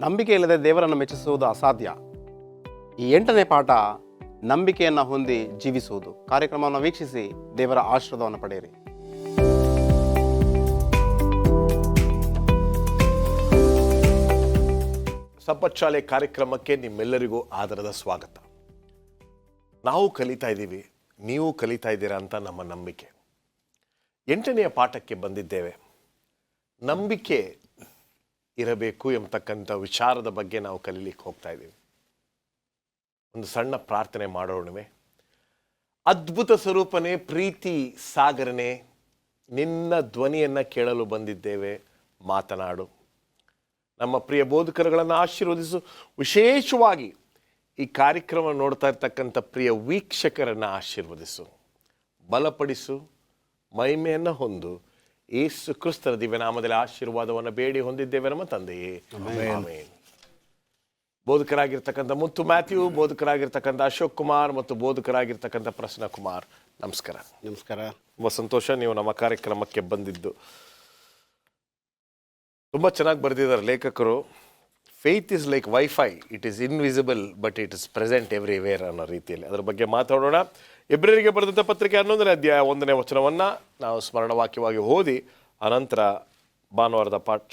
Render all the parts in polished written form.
ನಂಬಿಕೆ ಇಲ್ಲದೆ ದೇವರನ್ನು ಮೆಚ್ಚಿಸುವುದು ಅಸಾಧ್ಯ. ಈ 8ನೇ ಪಾಠ, ನಂಬಿಕೆಯನ್ನು ಹೊಂದಿ ಜೀವಿಸುವುದು. ಕಾರ್ಯಕ್ರಮವನ್ನು ವೀಕ್ಷಿಸಿ ದೇವರ ಆಶೀರ್ವಾದವನ್ನು ಪಡೆಯಿರಿ. ಸಂಪತ್ಶಾಲೆ ಕಾರ್ಯಕ್ರಮಕ್ಕೆ ನಿಮ್ಮೆಲ್ಲರಿಗೂ ಆದರದ ಸ್ವಾಗತ. ನಾವು ಕಲಿತಾ ಇದ್ದೀವಿ, ನೀವು ಕಲಿತಾ ಇದ್ದೀರಾ ಅಂತ ನಮ್ಮ ನಂಬಿಕೆ. 8ನೆಯ ಪಾಠಕ್ಕೆ ಬಂದಿದ್ದೇವೆ. ನಂಬಿಕೆ ಇರಬೇಕು ಎಂಬತಕ್ಕಂಥ ವಿಚಾರದ ಬಗ್ಗೆ ನಾವು ಕಲೀಲಿಕ್ಕೆ ಹೋಗ್ತಾ ಇದ್ದೀವಿ. ಒಂದು ಸಣ್ಣ ಪ್ರಾರ್ಥನೆ ಮಾಡೋಣವೇ? ಅದ್ಭುತ ಸ್ವರೂಪನೇ, ಪ್ರೀತಿ ಸಾಗರನೇ, ನಿನ್ನ ಧ್ವನಿಯನ್ನು ಕೇಳಲು ಬಂದಿದ್ದೇವೆ, ಮಾತನಾಡು. ನಮ್ಮ ಪ್ರಿಯ ಬೋಧಕರುಗಳನ್ನು ಆಶೀರ್ವದಿಸು. ವಿಶೇಷವಾಗಿ ಈ ಕಾರ್ಯಕ್ರಮ ನೋಡ್ತಾ ಇರ್ತಕ್ಕಂಥ ಪ್ರಿಯ ವೀಕ್ಷಕರನ್ನು ಆಶೀರ್ವದಿಸು, ಬಲಪಡಿಸು, ಮಹಿಮೆಯನ್ನು ಹೊಂದು. ಯೇಸು ಕ್ರಿಸ್ತರ ದಿವ್ಯನಾಮದಲ್ಲಿ ಆಶೀರ್ವಾದವನ್ನು ಬೇಡಿ ಹೊಂದಿದ್ದೇವೆ ನಮ್ಮ ತಂದೆಯೇ, ಆಮೆನ್. ಬೋಧಕರಾಗಿರ್ತಕ್ಕಂಥ ಮುತ್ತು ಮ್ಯಾಥ್ಯೂ, ಬೋಧಕರಾಗಿರ್ತಕ್ಕಂಥ ಅಶೋಕ್ ಕುಮಾರ್ ಮತ್ತು ಬೋಧಕರಾಗಿರ್ತಕ್ಕಂಥ ಪ್ರಸನ್ನ ಕುಮಾರ್, ನಮಸ್ಕಾರ. ನಮಸ್ಕಾರ. ತುಂಬ ಸಂತೋಷ ನೀವು ನಮ್ಮ ಕಾರ್ಯಕ್ರಮಕ್ಕೆ ಬಂದಿದ್ದು. ತುಂಬ ಚೆನ್ನಾಗಿ ಬರೆದಿದ್ದಾರೆ ಲೇಖಕರು. Faith is like wifi, it is invisible but it is present everywhere ಅನ್ನೋ ರೀತಿಯಲ್ಲಿ ಅದರ ಬಗ್ಗೆ ಮಾತಾಡೋಣ. ಇಬ್ರಿಯರಿಗೆ ಬರೆದಂಥ ಪತ್ರಿಕೆ 11ನೇ ಅಧ್ಯಾಯ 1ನೇ ವಚನವನ್ನು ನಾವು ಸ್ಮರಣವಾಕ್ಯವಾಗಿ ಓದಿ ಅನಂತರ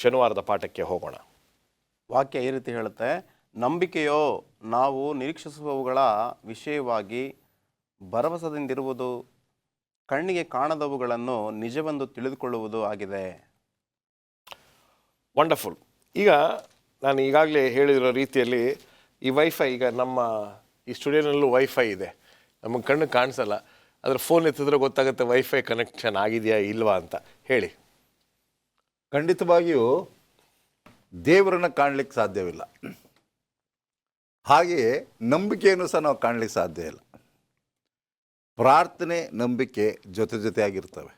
ಶನಿವಾರದ ಪಾಠಕ್ಕೆ ಹೋಗೋಣ. ವಾಕ್ಯ ಈ ರೀತಿ ಹೇಳುತ್ತೆ, ನಂಬಿಕೆಯೋ ನಾವು ನಿರೀಕ್ಷಿಸುವವುಗಳ ವಿಷಯವಾಗಿ ಭರವಸೆಯಿಂದಿರುವುದು, ಕಣ್ಣಿಗೆ ಕಾಣದವುಗಳನ್ನು ನಿಜವೆಂದು ತಿಳಿದುಕೊಳ್ಳುವುದು ಆಗಿದೆ. ವಂಡರ್ಫುಲ್. ಈಗ ನಾನು ಈಗಾಗಲೇ ಹೇಳಿರೋ ರೀತಿಯಲ್ಲಿ ಈ ವೈಫೈ, ಈಗ ನಮ್ಮ ಈ ಸ್ಟುಡಿಯೋನಲ್ಲೂ ವೈಫೈ ಇದೆ, ನಮಗೆ ಕಣ್ಣು ಕಾಣಿಸಲ್ಲ, ಅದ್ರ ಫೋನ್ ಎತ್ತಿದ್ರೆ ಗೊತ್ತಾಗುತ್ತೆ ವೈಫೈ ಕನೆಕ್ಷನ್ ಆಗಿದೆಯಾ ಇಲ್ವಾ ಅಂತ. ಹೇಳಿ. ಖಂಡಿತವಾಗಿಯೂ ದೇವರನ್ನು ಕಾಣಲಿಕ್ಕೆ ಸಾಧ್ಯವಿಲ್ಲ, ಹಾಗೆಯೇ ನಂಬಿಕೆಯನ್ನು ಸಹ ನಾವು ಕಾಣಲಿಕ್ಕೆ ಸಾಧ್ಯ ಇಲ್ಲ. ಪ್ರಾರ್ಥನೆ, ನಂಬಿಕೆ ಜೊತೆಯಾಗಿರ್ತವೆ.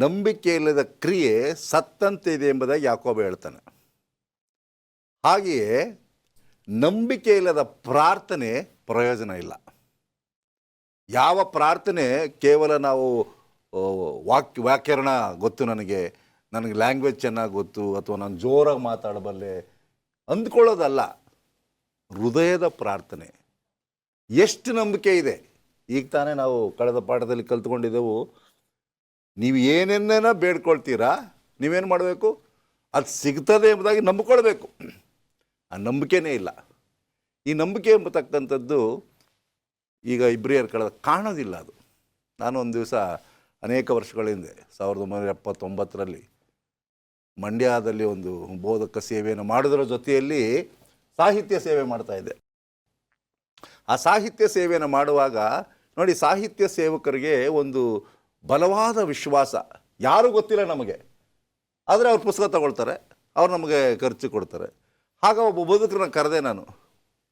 ನಂಬಿಕೆ ಇಲ್ಲದ ಕ್ರಿಯೆ ಸತ್ತಂತೆ ಇದೆ ಎಂಬುದಾಗಿ ಯಾಕೋಬ ಹೇಳ್ತಾನೆ. ಹಾಗೆಯೇ ನಂಬಿಕೆ ಇಲ್ಲದ ಪ್ರಾರ್ಥನೆ ಪ್ರಯೋಜನ ಇಲ್ಲ. ಯಾವ ಪ್ರಾರ್ಥನೆ ಕೇವಲ ನಾವು ವ್ಯಾಕರಣ ಗೊತ್ತು, ನನಗೆ ಲ್ಯಾಂಗ್ವೇಜ್ ಚೆನ್ನಾಗಿ ಗೊತ್ತು, ಅಥವಾ ನಾನು ಜೋರಾಗಿ ಮಾತಾಡಬಲ್ಲೆ ಅಂದ್ಕೊಳ್ಳೋದಲ್ಲ. ಹೃದಯದ ಪ್ರಾರ್ಥನೆ ಎಷ್ಟು ನಂಬಿಕೆ ಇದೆ. ಈಗ ತಾನೇ ನಾವು ಕಳೆದ ಪಾಠದಲ್ಲಿ ಕಲ್ತ್ಕೊಂಡಿದ್ದೆವು, ನೀವು ಏನೇನೇನೋ ಬೇಡ್ಕೊಳ್ತೀರಾ, ನೀವೇನು ಮಾಡಬೇಕು, ಅದು ಸಿಗ್ತದೆ ಎಂಬುದಾಗಿ ನಂಬಿಕೊಳ್ಬೇಕು. ಆ ನಂಬಿಕೆನೇ ಇಲ್ಲ. ಈ ನಂಬಿಕೆ ಎಂಬತಕ್ಕಂಥದ್ದು ಈಗ ಇಬ್ರಿಯರ ಕಾಣೋದಿಲ್ಲ. ಅದು ನಾನು ಒಂದು ದಿವಸ ಅನೇಕ ವರ್ಷಗಳ ಹಿಂದೆ 1979ರಲ್ಲಿ ಮಂಡ್ಯದಲ್ಲಿ ಒಂದು ಬೋಧಕ ಸೇವೆಯನ್ನು ಮಾಡೋದರ ಜೊತೆಯಲ್ಲಿ ಸಾಹಿತ್ಯ ಸೇವೆ ಮಾಡ್ತಾಯಿದ್ದೆ. ಆ ಸಾಹಿತ್ಯ ಸೇವೆಯನ್ನು ಮಾಡುವಾಗ ನೋಡಿ, ಸಾಹಿತ್ಯ ಸೇವಕರಿಗೆ ಒಂದು ಬಲವಾದ ವಿಶ್ವಾಸ, ಯಾರೂ ಗೊತ್ತಿಲ್ಲ ನಮಗೆ, ಆದರೆ ಅವ್ರು ಪುಸ್ತಕ ತಗೊಳ್ತಾರೆ, ಅವ್ರು ನಮಗೆ ಖರ್ಚು ಕೊಡ್ತಾರೆ. ಆಗ ಒಬ್ಬ ಬೋಧಕರನ್ನ ಕರೆದೆ ನಾನು,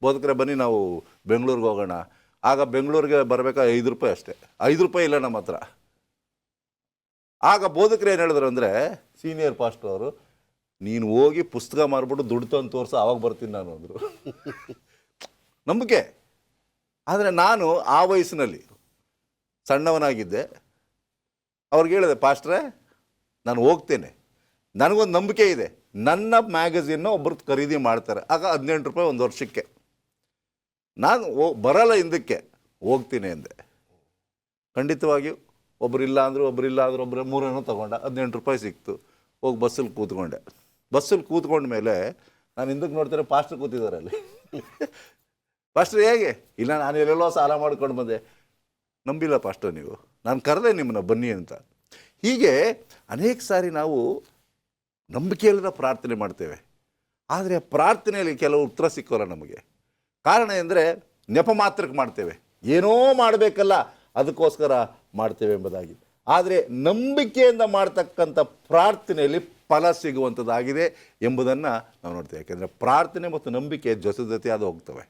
ಬೋಧಕರೇ ಬನ್ನಿ ನಾವು ಬೆಂಗಳೂರಿಗೆ ಹೋಗೋಣ. ಆಗ ಬೆಂಗಳೂರಿಗೆ ಬರಬೇಕಾದ್ರೆ ₹5 ಅಷ್ಟೇ, ₹5 ಇಲ್ಲ ನಮ್ಮ ಹತ್ರ. ಆಗ ಬೋಧಕರು ಏನು ಹೇಳಿದ್ರು ಅಂದರೆ, ಸೀನಿಯರ್ ಪಾಸ್ಟರ್ ಅವರು, ನೀನು ಹೋಗಿ ಪುಸ್ತಕ ಮಾರ್ಬಿಟ್ಟು ದುಡ್ಡು ತಂದು ತೋರಿಸು, ಆವಾಗ ಬರ್ತೀನಿ ನಾನು ಅಂದರು. ನಂಬಿಕೆ. ಆದರೆ ನಾನು ಆ ವಯಸ್ಸಿನಲ್ಲಿ ಸಣ್ಣವನಾಗಿದ್ದೆ. ಅವ್ರಿಗೆ ಹೇಳಿದೆ, ಪಾಸ್ಟ್ರೇ ನಾನು ಹೋಗ್ತೇನೆ, ನನಗೊಂದು ನಂಬಿಕೆ ಇದೆ, ನನ್ನ ಮ್ಯಾಗಝಿನ್ನ ಒಬ್ಬರು ಖರೀದಿ ಮಾಡ್ತಾರೆ, ಆಗ ₹18 ಒಂದು ವರ್ಷಕ್ಕೆ, ನಾನು ಬರಲ್ಲ ಹಿಂದಕ್ಕೆ, ಹೋಗ್ತೀನಿ ಅಂದೆ. ಖಂಡಿತವಾಗಿಯೂ ಒಬ್ಬರಿಲ್ಲ ಅಂದರು, ಒಬ್ಬರು 3 ತೊಗೊಂಡ, ₹18 ಸಿಕ್ತು. ಹೋಗಿ ಬಸ್ಸಲ್ಲಿ ಕೂತ್ಕೊಂಡೆ. ಬಸ್ಸಲ್ಲಿ ಕೂತ್ಕೊಂಡ ಮೇಲೆ ನಾನು ಹಿಂದಕ್ಕೆ ನೋಡ್ತಾರೆ, ಪಾಸ್ಟ್ರ್ ಕೂತಿದ್ದಾರೆ ಅಲ್ಲಿ. ಪಾಸ್ಟ್ರ್ ಹೇಗೆ? ಇಲ್ಲ, ನಾನು ಎಲ್ಲೆಲ್ಲೋ ಸಾಲ ಮಾಡ್ಕೊಂಡು ಬಂದೆ. ನಂಬಿಲ್ಲ ಪಾಸ್ಟರ್ ನೀವು, ನಾನು ಕರೆದೆ ನಿಮ್ಮನ್ನ ಬನ್ನಿ ಅಂತ. ಹೀಗೆ ಅನೇಕ ಸಾರಿ ನಾವು ನಂಬಿಕೆಯಿಲ್ಲದ ಪ್ರಾರ್ಥನೆ ಮಾಡ್ತೇವೆ, ಆದರೆ ಆ ಪ್ರಾರ್ಥನೆಯಲ್ಲಿ ಕೆಲವು ಉತ್ತರ ಸಿಕ್ಕೋಲ್ಲ ನಮಗೆ. ಕಾರಣ ಎಂದರೆ ನೆಪ ಮಾತ್ರಕ್ಕೆ ಮಾಡ್ತೇವೆ, ಏನೋ ಮಾಡಬೇಕಲ್ಲ ಅದಕ್ಕೋಸ್ಕರ ಮಾಡ್ತೇವೆ ಎಂಬುದಾಗಿ. ಆದರೆ ನಂಬಿಕೆಯಿಂದ ಮಾಡ್ತಕ್ಕಂಥ ಪ್ರಾರ್ಥನೆಯಲ್ಲಿ ಫಲ ಸಿಗುವಂಥದ್ದಾಗಿದೆ ಎಂಬುದನ್ನು ನಾವು ನೋಡ್ತೇವೆ. ಯಾಕೆಂದರೆ ಪ್ರಾರ್ಥನೆ ಮತ್ತು ನಂಬಿಕೆ ಜೊತೆಯಾದ ಹೋಗ್ತವೆ.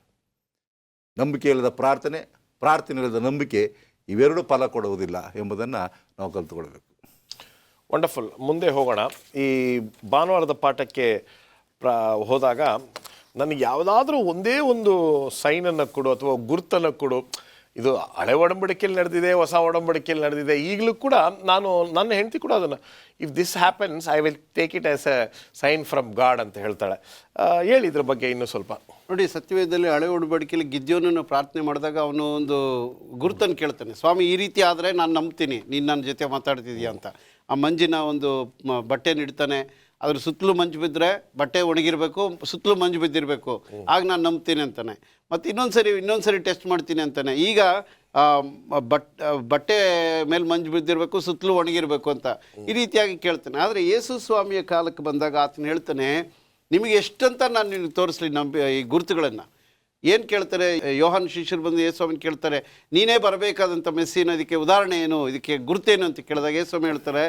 ನಂಬಿಕೆ ಇಲ್ಲದ ಪ್ರಾರ್ಥನೆ, ಪ್ರಾರ್ಥನೆ ಇಲ್ಲದ ನಂಬಿಕೆ ಇವೆರಡೂ ಫಲ ಕೊಡುವುದಿಲ್ಲ ಎಂಬುದನ್ನು ನಾವು ಕಲ್ತುಕೊಳ್ಬೇಕು. ವಂಡರ್ಫುಲ್. ಮುಂದೆ ಹೋಗೋಣ. ಈ ಭಾನುವಾರದ ಪಾಠಕ್ಕೆ ಹೋದಾಗ ನನಗೆ ಯಾವುದಾದ್ರೂ ಒಂದೇ ಒಂದು ಸೈನನ್ನು ಕೊಡು ಅಥವಾ ಗುರುತನ್ನು ಕೊಡು, ಇದು ಹಳೆ ಒಡಂಬಡಿಕೆಯಲ್ಲಿ ನಡೆದಿದೆ, ಹೊಸ ಒಡಂಬಡಿಕೆಯಲ್ಲಿ ನಡೆದಿದೆ. ಈಗಲೂ ಕೂಡ ನಾನು ನನ್ನ ಹೆಂಡತಿ ಕೂಡ ಅದನ್ನು, if this happens I will take it as a sign from God ಅಂತ ಹೇಳ್ತಾಳೆ. ಹೇಳಿ ಇದ್ರ ಬಗ್ಗೆ ಇನ್ನೂ ಸ್ವಲ್ಪ. ನೋಡಿ, ಸತ್ಯವೇದದಲ್ಲಿ ಹಳೆ ಒಡಂಬಡಿಕೆಯಲ್ಲಿ ಗಿದ್ಯೋನನ್ನು ಪ್ರಾರ್ಥನೆ ಮಾಡಿದಾಗ ಅವನು ಒಂದು ಗುರುತನ್ನು ಕೇಳ್ತಾನೆ. ಸ್ವಾಮಿ, ಈ ರೀತಿ ಆದರೆ ನಾನು ನಂಬ್ತೀನಿ, ನೀನು ನನ್ನ ಜೊತೆ ಮಾತಾಡ್ತಿದ್ಯಾ ಅಂತ. ಆ ಮಂಜಿನ ಒಂದು ಬಟ್ಟೆ ಇಡ್ತಾನೆ, ಅದ್ರ ಸುತ್ತಲೂ ಮಂಜು ಬಿದ್ದರೆ ಬಟ್ಟೆ ಒಣಗಿರಬೇಕು, ಸುತ್ತಲೂ ಮಂಜು ಬಿದ್ದಿರಬೇಕು, ಆಗ ನಾನು ನಂಬ್ತೀನಿ ಅಂತಾನೆ. ಮತ್ತು ಇನ್ನೊಂದು ಸರಿ ಟೆಸ್ಟ್ ಮಾಡ್ತೀನಿ ಅಂತಾನೆ. ಈಗ ಬಟ್ಟೆ ಮೇಲೆ ಮಂಜು ಬಿದ್ದಿರಬೇಕು, ಸುತ್ತಲೂ ಒಣಗಿರಬೇಕು ಅಂತ ಈ ರೀತಿಯಾಗಿ ಕೇಳ್ತಾನೆ. ಆದರೆ ಯೇಸು ಸ್ವಾಮಿಯ ಕಾಲಕ್ಕೆ ಬಂದಾಗ ಆತನ ಹೇಳ್ತಾನೆ, ನಿಮಗೆ ಎಷ್ಟಂತ ನಾನು ನಿನಗೆ ತೋರಿಸ್ಲಿ ಈ ಗುರುತುಗಳನ್ನು. ಏನು ಕೇಳ್ತಾರೆ, ಯೋಹಾನ್ ಶಿಷ್ಯರು ಬಂದು ಯೇಸುಸ್ವಾಮಿನ ಕೇಳ್ತಾರೆ, ನೀನೇ ಬರಬೇಕಾದಂಥ ಮೆಸ್ಸಿನ ಇದಕ್ಕೆ ಉದಾಹರಣೆ ಏನು, ಇದಕ್ಕೆ ಗುರುತೇನು ಅಂತ ಕೇಳಿದಾಗ ಯೇಸುಸ್ವಾಮಿ ಹೇಳ್ತಾರೆ,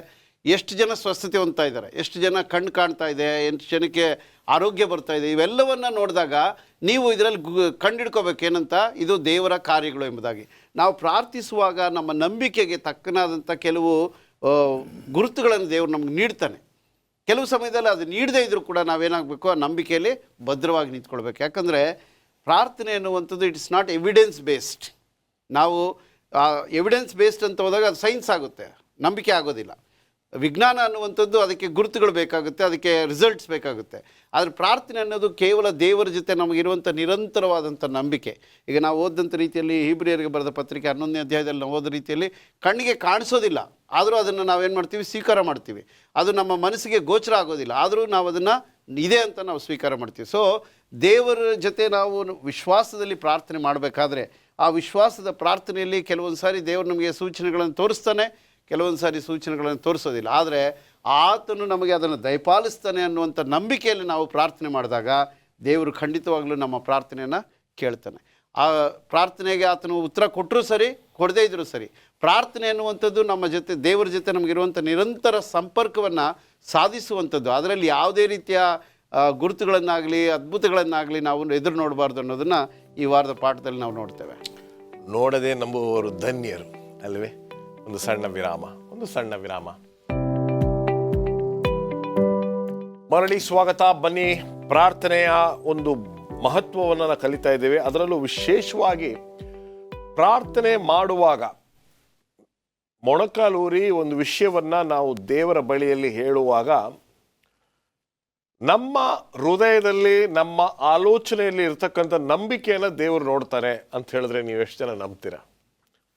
ಎಷ್ಟು ಜನ ಸ್ವಸ್ಥತೆ ಹೊಂದ್ತಾ ಇದ್ದಾರೆ, ಎಷ್ಟು ಜನ ಕಣ್ಣು ಕಾಣ್ತಾ ಇದೆ, ಎಷ್ಟು ಜನಕ್ಕೆ ಆರೋಗ್ಯ ಬರ್ತಾ ಇದೆ, ಇವೆಲ್ಲವನ್ನು ನೋಡಿದಾಗ ನೀವು ಇದರಲ್ಲಿ ಕಂಡಿಡ್ಕೋಬೇಕು ಏನಂತ, ಇದು ದೇವರ ಕಾರ್ಯಗಳು ಎಂಬುದಾಗಿ. ನಾವು ಪ್ರಾರ್ಥಿಸುವಾಗ ನಮ್ಮ ನಂಬಿಕೆಗೆ ತಕ್ಕನಾದಂಥ ಕೆಲವು ಗುರುತುಗಳನ್ನು ದೇವರು ನಮ್ಗೆ ನೀಡ್ತಾನೆ. ಕೆಲವು ಸಮಯದಲ್ಲಿ ಅದು ನೀಡದೇ ಇದ್ದರೂ ಕೂಡ ನಾವೇನಾಗಬೇಕು, ಆ ನಂಬಿಕೆಯಲ್ಲಿ ಭದ್ರವಾಗಿ ನಿಂತ್ಕೊಳ್ಬೇಕು. ಯಾಕಂದರೆ ಪ್ರಾರ್ಥನೆ ಅನ್ನುವಂಥದ್ದು ಇಟ್ಸ್ ನಾಟ್ ಎವಿಡೆನ್ಸ್ ಬೇಸ್ಡ್. ನಾವು ಎವಿಡೆನ್ಸ್ ಬೇಸ್ಡ್ ಅಂತ ಹೋದಾಗ ಅದು ಸೈನ್ಸ್ ಆಗುತ್ತೆ, ನಂಬಿಕೆ ಆಗೋದಿಲ್ಲ. ವಿಜ್ಞಾನ ಅನ್ನುವಂಥದ್ದು ಅದಕ್ಕೆ ಗುರುತುಗಳು ಬೇಕಾಗುತ್ತೆ, ಅದಕ್ಕೆ ರಿಸಲ್ಟ್ಸ್ ಬೇಕಾಗುತ್ತೆ. ಆದರೆ ಪ್ರಾರ್ಥನೆ ಅನ್ನೋದು ಕೇವಲ ದೇವರ ಜೊತೆ ನಮಗಿರುವಂಥ ನಿರಂತರವಾದಂಥ ನಂಬಿಕೆ. ಈಗ ನಾವು ಓದಂಥ ರೀತಿಯಲ್ಲಿ ಹೀಬ್ರಿಯರಿಗೆ ಬರೆದ ಪತ್ರಿಕೆ 11ನೇ ಅಧ್ಯಾಯದಲ್ಲಿ ನಾವು ಓದೋ ರೀತಿಯಲ್ಲಿ ಕಣ್ಣಿಗೆ ಕಾಣಿಸೋದಿಲ್ಲ, ಆದರೂ ಅದನ್ನು ನಾವೇನು ಮಾಡ್ತೀವಿ, ಸ್ವೀಕಾರ ಮಾಡ್ತೀವಿ. ಅದು ನಮ್ಮ ಮನಸ್ಸಿಗೆ ಗೋಚರ ಆಗೋದಿಲ್ಲ, ಆದರೂ ನಾವು ಅದನ್ನು ಇದೆ ಅಂತ ನಾವು ಸ್ವೀಕಾರ ಮಾಡ್ತೀವಿ. ಸೊ ದೇವರ ಜೊತೆ ನಾವು ವಿಶ್ವಾಸದಲ್ಲಿ ಪ್ರಾರ್ಥನೆ ಮಾಡಬೇಕಾದ್ರೆ ಆ ವಿಶ್ವಾಸದ ಪ್ರಾರ್ಥನೆಯಲ್ಲಿ ಕೆಲವೊಂದು ಸಾರಿ ದೇವರು ನಮಗೆ ಸೂಚನೆಗಳನ್ನು ತೋರಿಸ್ತಾನೆ, ಕೆಲವೊಂದು ಸಾರಿ ಸೂಚನೆಗಳನ್ನು ತೋರಿಸೋದಿಲ್ಲ. ಆದರೆ ಆತನು ನಮಗೆ ಅದನ್ನು ದಯಪಾಲಿಸ್ತಾನೆ ಅನ್ನುವಂಥ ನಂಬಿಕೆಯಲ್ಲಿ ನಾವು ಪ್ರಾರ್ಥನೆ ಮಾಡಿದಾಗ ದೇವರು ಖಂಡಿತವಾಗಲೂ ನಮ್ಮ ಪ್ರಾರ್ಥನೆಯನ್ನು ಕೇಳ್ತಾನೆ. ಆ ಪ್ರಾರ್ಥನೆಗೆ ಆತನು ಉತ್ತರ ಕೊಟ್ಟರೂ ಸರಿ, ಕೊಡದೇ ಇದ್ದರೂ ಸರಿ, ಪ್ರಾರ್ಥನೆ ಅನ್ನುವಂಥದ್ದು ನಮ್ಮ ಜೊತೆ, ದೇವರ ಜೊತೆ ನಮಗಿರುವಂಥ ನಿರಂತರ ಸಂಪರ್ಕವನ್ನು ಸಾಧಿಸುವಂಥದ್ದು. ಅದರಲ್ಲಿ ಯಾವುದೇ ರೀತಿಯ ಗುರುತುಗಳನ್ನಾಗಲಿ ಅದ್ಭುತಗಳನ್ನಾಗಲಿ ನಾವು ಎದುರು ನೋಡಬಾರ್ದು ಅನ್ನೋದನ್ನು ಈ ವಾರದ ಪಾಠದಲ್ಲಿ ನಾವು ನೋಡ್ತೇವೆ. ನೋಡದೆ ನಂಬುವವರು ಧನ್ಯರು ಅಲ್ವೇ? ಒಂದು ಸಣ್ಣ ವಿರಾಮ. ಮರಳಿ ಸ್ವಾಗತ. ಬನ್ನಿ, ಪ್ರಾರ್ಥನೆಯ ಒಂದು ಮಹತ್ವವನ್ನು ನಾವು ಕಲಿತಾ ಇದ್ದೇವೆ. ಅದರಲ್ಲೂ ವಿಶೇಷವಾಗಿ ಪ್ರಾರ್ಥನೆ ಮಾಡುವಾಗ ಮೊಣಕಾಲೂರಿ ಒಂದು ವಿಷಯವನ್ನ ನಾವು ದೇವರ ಬಳಿಯಲ್ಲಿ ಹೇಳುವಾಗ ನಮ್ಮ ಹೃದಯದಲ್ಲಿ, ನಮ್ಮ ಆಲೋಚನೆಯಲ್ಲಿ ಇರ್ತಕ್ಕಂಥ ನಂಬಿಕೆಯನ್ನು ದೇವರು ನೋಡ್ತಾನೆ ಅಂತ ಹೇಳಿದ್ರೆ ನೀವು ಎಷ್ಟು ಜನ ನಂಬ್ತೀರಾ?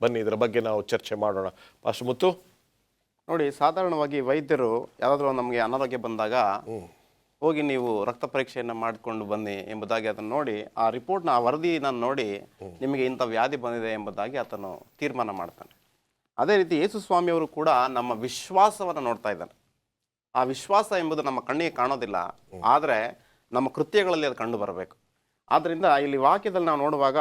ಬನ್ನಿ, ಇದರ ಬಗ್ಗೆ ನಾವು ಚರ್ಚೆ ಮಾಡೋಣ. ಪಾಸ್ಟರ್ ಮುತ್ತು, ನೋಡಿ, ಸಾಧಾರಣವಾಗಿ ವೈದ್ಯರು ಯಾವುದಾದ್ರೂ ನಮಗೆ ಅನಾರೋಗ್ಯ ಬಂದಾಗ ಹೋಗಿ ನೀವು ರಕ್ತ ಪರೀಕ್ಷೆಯನ್ನು ಮಾಡಿಕೊಂಡು ಬನ್ನಿ ಎಂಬುದಾಗಿ ಅದನ್ನು ನೋಡಿ, ಆ ರಿಪೋರ್ಟ್ನ, ಆ ವರದಿನ ನೋಡಿ ನಿಮಗೆ ಇಂಥ ವ್ಯಾಧಿ ಬಂದಿದೆ ಎಂಬುದಾಗಿ ಆತನು ತೀರ್ಮಾನ ಮಾಡ್ತಾನೆ. ಅದೇ ರೀತಿ ಯೇಸು ಸ್ವಾಮಿಯವರು ಕೂಡ ನಮ್ಮ ವಿಶ್ವಾಸವನ್ನು ನೋಡ್ತಾ ಇದ್ದಾನೆ. ಆ ವಿಶ್ವಾಸ ಎಂಬುದು ನಮ್ಮ ಕಣ್ಣಿಗೆ ಕಾಣೋದಿಲ್ಲ, ಆದರೆ ನಮ್ಮ ಕೃತ್ಯಗಳಲ್ಲಿ ಅದು ಕಂಡು ಬರಬೇಕು. ಆದ್ದರಿಂದ ಇಲ್ಲಿ ವಾಕ್ಯದಲ್ಲಿ ನಾವು ನೋಡುವಾಗ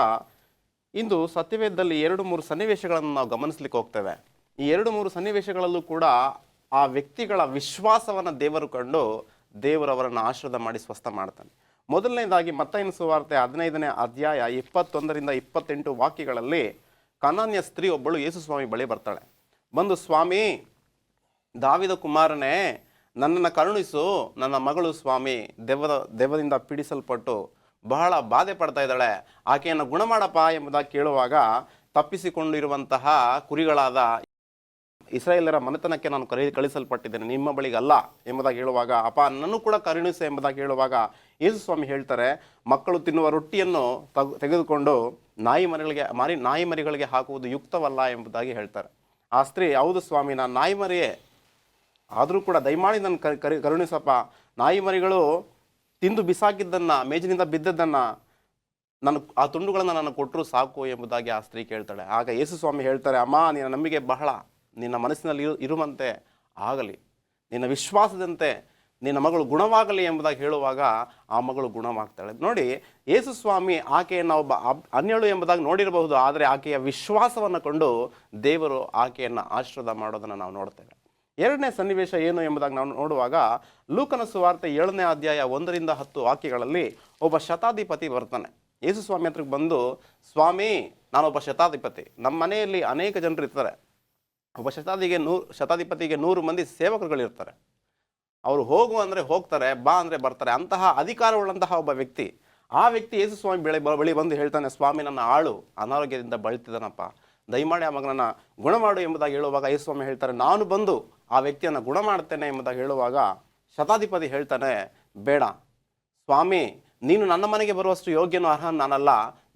ಇಂದು ಸತ್ಯವೇದದಲ್ಲಿ 2-3 ಸನ್ನಿವೇಶಗಳನ್ನು ನಾವು ಗಮನಿಸ್ಲಿಕ್ಕೆ ಹೋಗ್ತೇವೆ. ಈ 2-3 ಸನ್ನಿವೇಶಗಳಲ್ಲೂ ಕೂಡ ಆ ವ್ಯಕ್ತಿಗಳ ವಿಶ್ವಾಸವನ್ನು ದೇವರು ಕಂಡು ದೇವರವರನ್ನು ಆಶೀರ್ವಾದ ಮಾಡಿ ಸ್ವಸ್ಥ ಮಾಡ್ತಾನೆ. ಮೊದಲನೇದಾಗಿ ಮತ್ತಾಯನ ಸುವಾರ್ತೆ 15ನೇ ಅಧ್ಯಾಯ 21ರಿಂದ 28 ವಾಕ್ಯಗಳಲ್ಲಿ ಕಾನಾನ್ಯ ಸ್ತ್ರೀ ಒಬ್ಬಳು ಯೇಸು ಸ್ವಾಮಿ ಬಳಿ ಬರ್ತಾಳೆ. ಬಂದು, ಸ್ವಾಮಿ, ದಾವಿದ ಕುಮಾರನೇ, ನನ್ನನ್ನು ಕರುಣಿಸು, ನನ್ನ ಮಗಳು ಸ್ವಾಮಿ ದೆವ್ವದಿಂದ ಪೀಡಿಸಲ್ಪಟ್ಟು ಬಹಳ ಬಾಧೆ ಪಡ್ತಾ ಇದ್ದಾಳೆ, ಆಕೆಯನ್ನು ಗುಣ ಮಾಡಪ್ಪ ಎಂಬುದಾಗಿ ಕೇಳುವಾಗ, ತಪ್ಪಿಸಿಕೊಂಡಿರುವಂತಹ ಕುರಿಗಳಾದ ಇಸ್ರಾಯೇಲರ ಮನೆತನಕ್ಕೆ ನಾನು ಕಳಿಸಲ್ಪಟ್ಟಿದ್ದೇನೆ, ನಿಮ್ಮ ಬಳಿಗಲ್ಲ ಎಂಬುದಾಗಿ ಹೇಳುವಾಗ, ಅಪ್ಪ ನನ್ನನ್ನು ಕೂಡ ಕರುಣಿಸು ಎಂಬುದಾಗಿ ಹೇಳುವಾಗ ಯೇಸು ಸ್ವಾಮಿ ಹೇಳ್ತಾರೆ, ಮಕ್ಕಳು ತಿನ್ನುವ ರೊಟ್ಟಿಯನ್ನು ತೆಗೆದುಕೊಂಡು ನಾಯಿ ಮರಿಗಳಿಗೆ ಹಾಕುವುದು ಯುಕ್ತವಲ್ಲ ಎಂಬುದಾಗಿ ಹೇಳ್ತಾರೆ. ಆ ಸ್ತ್ರೀ, ಹೌದು ಸ್ವಾಮಿ, ನಾನು ನಾಯಿ ಮರಿಯೇ, ಆದರೂ ಕೂಡ ದಯಮಾಡಿ ನನ್ನ ಕರುಣಿಸಪ್ಪ, ನಾಯಿ ಮರಿಗಳು ತಿಂದು ಬಿಸಾಕಿದ್ದನ್ನು, ಮೇಜಿನಿಂದ ಬಿದ್ದದ್ದನ್ನು ಆ ತುಂಡುಗಳನ್ನು ನಾನು ಕೊಟ್ಟರು ಸಾಕು ಎಂಬುದಾಗಿ ಆ ಸ್ತ್ರೀ ಕೇಳ್ತಾಳೆ. ಆಗ ಯೇಸು ಸ್ವಾಮಿ ಹೇಳ್ತಾರೆ, ಅಮ್ಮ, ನಿನ್ನ ನಂಬಿಕೆ ಬಹಳ, ನಿನ್ನ ಮನಸ್ಸಿನಲ್ಲಿ ಇರುವಂತೆ ಆಗಲಿ, ನಿನ್ನ ವಿಶ್ವಾಸದಂತೆ ನಿನ್ನ ಮಗಳು ಗುಣವಾಗಲಿ ಎಂಬುದಾಗಿ ಹೇಳುವಾಗ ಆ ಮಗಳು ಗುಣವಾಗ್ತಾಳೆ. ನೋಡಿ, ಯೇಸು ಸ್ವಾಮಿ ಆಕೆಯನ್ನು ಒಬ್ಬ ಅನ್ಯಳು ಎಂಬುದಾಗಿ ನೋಡಿರಬಹುದು, ಆದರೆ ಆಕೆಯ ವಿಶ್ವಾಸವನ್ನು ಕೊಂಡು ದೇವರು ಆಕೆಯನ್ನು ಆಶೀರ್ವಾದ ಮಾಡೋದನ್ನು ನಾವು ನೋಡ್ತೇವೆ. ಎರಡನೇ ಸನ್ನಿವೇಶ ಏನು ಎಂಬುದಾಗಿ ನಾವು ನೋಡುವಾಗ ಲೂಕನ ಸುವಾರ್ತೆ 7ನೇ ಅಧ್ಯಾಯ 1-10 ವಾಕ್ಯಗಳಲ್ಲಿ ಒಬ್ಬ ಶತಾಧಿಪತಿ ಬರ್ತಾನೆ. ಯೇಸು ಸ್ವಾಮಿ ಹತ್ರಕ್ಕೆ ಬಂದು, ಸ್ವಾಮಿ, ನಾನೊಬ್ಬ ಶತಾಧಿಪತಿ, ನಮ್ಮ ಮನೆಯಲ್ಲಿ ಅನೇಕ ಜನರು ಇರ್ತಾರೆ. ಒಬ್ಬ ಶತಾಧಿಪತಿಗೆ 100 ಮಂದಿ ಸೇವಕರುಗಳಿರ್ತಾರೆ. ಅವರು ಹೋಗು ಅಂದರೆ ಹೋಗ್ತಾರೆ, ಬಾ ಅಂದರೆ ಬರ್ತಾರೆ. ಅಂತಹ ಅಧಿಕಾರವುಳ್ಳಂತಹ ಒಬ್ಬ ವ್ಯಕ್ತಿ. ಆ ವ್ಯಕ್ತಿ ಯೇಸು ಸ್ವಾಮಿ ಬಳಿ ಬಂದು ಹೇಳ್ತಾನೆ, ಸ್ವಾಮಿ ನನ್ನ ಆಳು ಅನಾರೋಗ್ಯದಿಂದ ಬಳಲ್ತಿದ್ದಾನಪ್ಪ, ದಯಮಾಡಿ ಆ ಮಗನನ್ನು ಗುಣ ಮಾಡು ಎಂಬುದಾಗಿ ಹೇಳುವಾಗ ಯೇಸು ಸ್ವಾಮಿ ಹೇಳ್ತಾರೆ, ನಾನು ಬಂದು ಆ ವ್ಯಕ್ತಿಯನ್ನು ಗುಣ ಮಾಡ್ತೇನೆ ಎಂಬುದಾಗಿ ಹೇಳುವಾಗ ಶತಾಧಿಪತಿ ಹೇಳ್ತಾನೆ, ಬೇಡ ಸ್ವಾಮಿ, ನೀನು ನನ್ನ ಮನೆಗೆ ಬರುವಷ್ಟು ಯೋಗ್ಯನೂ ಅರ್ಹನು ನಾನಲ್ಲ,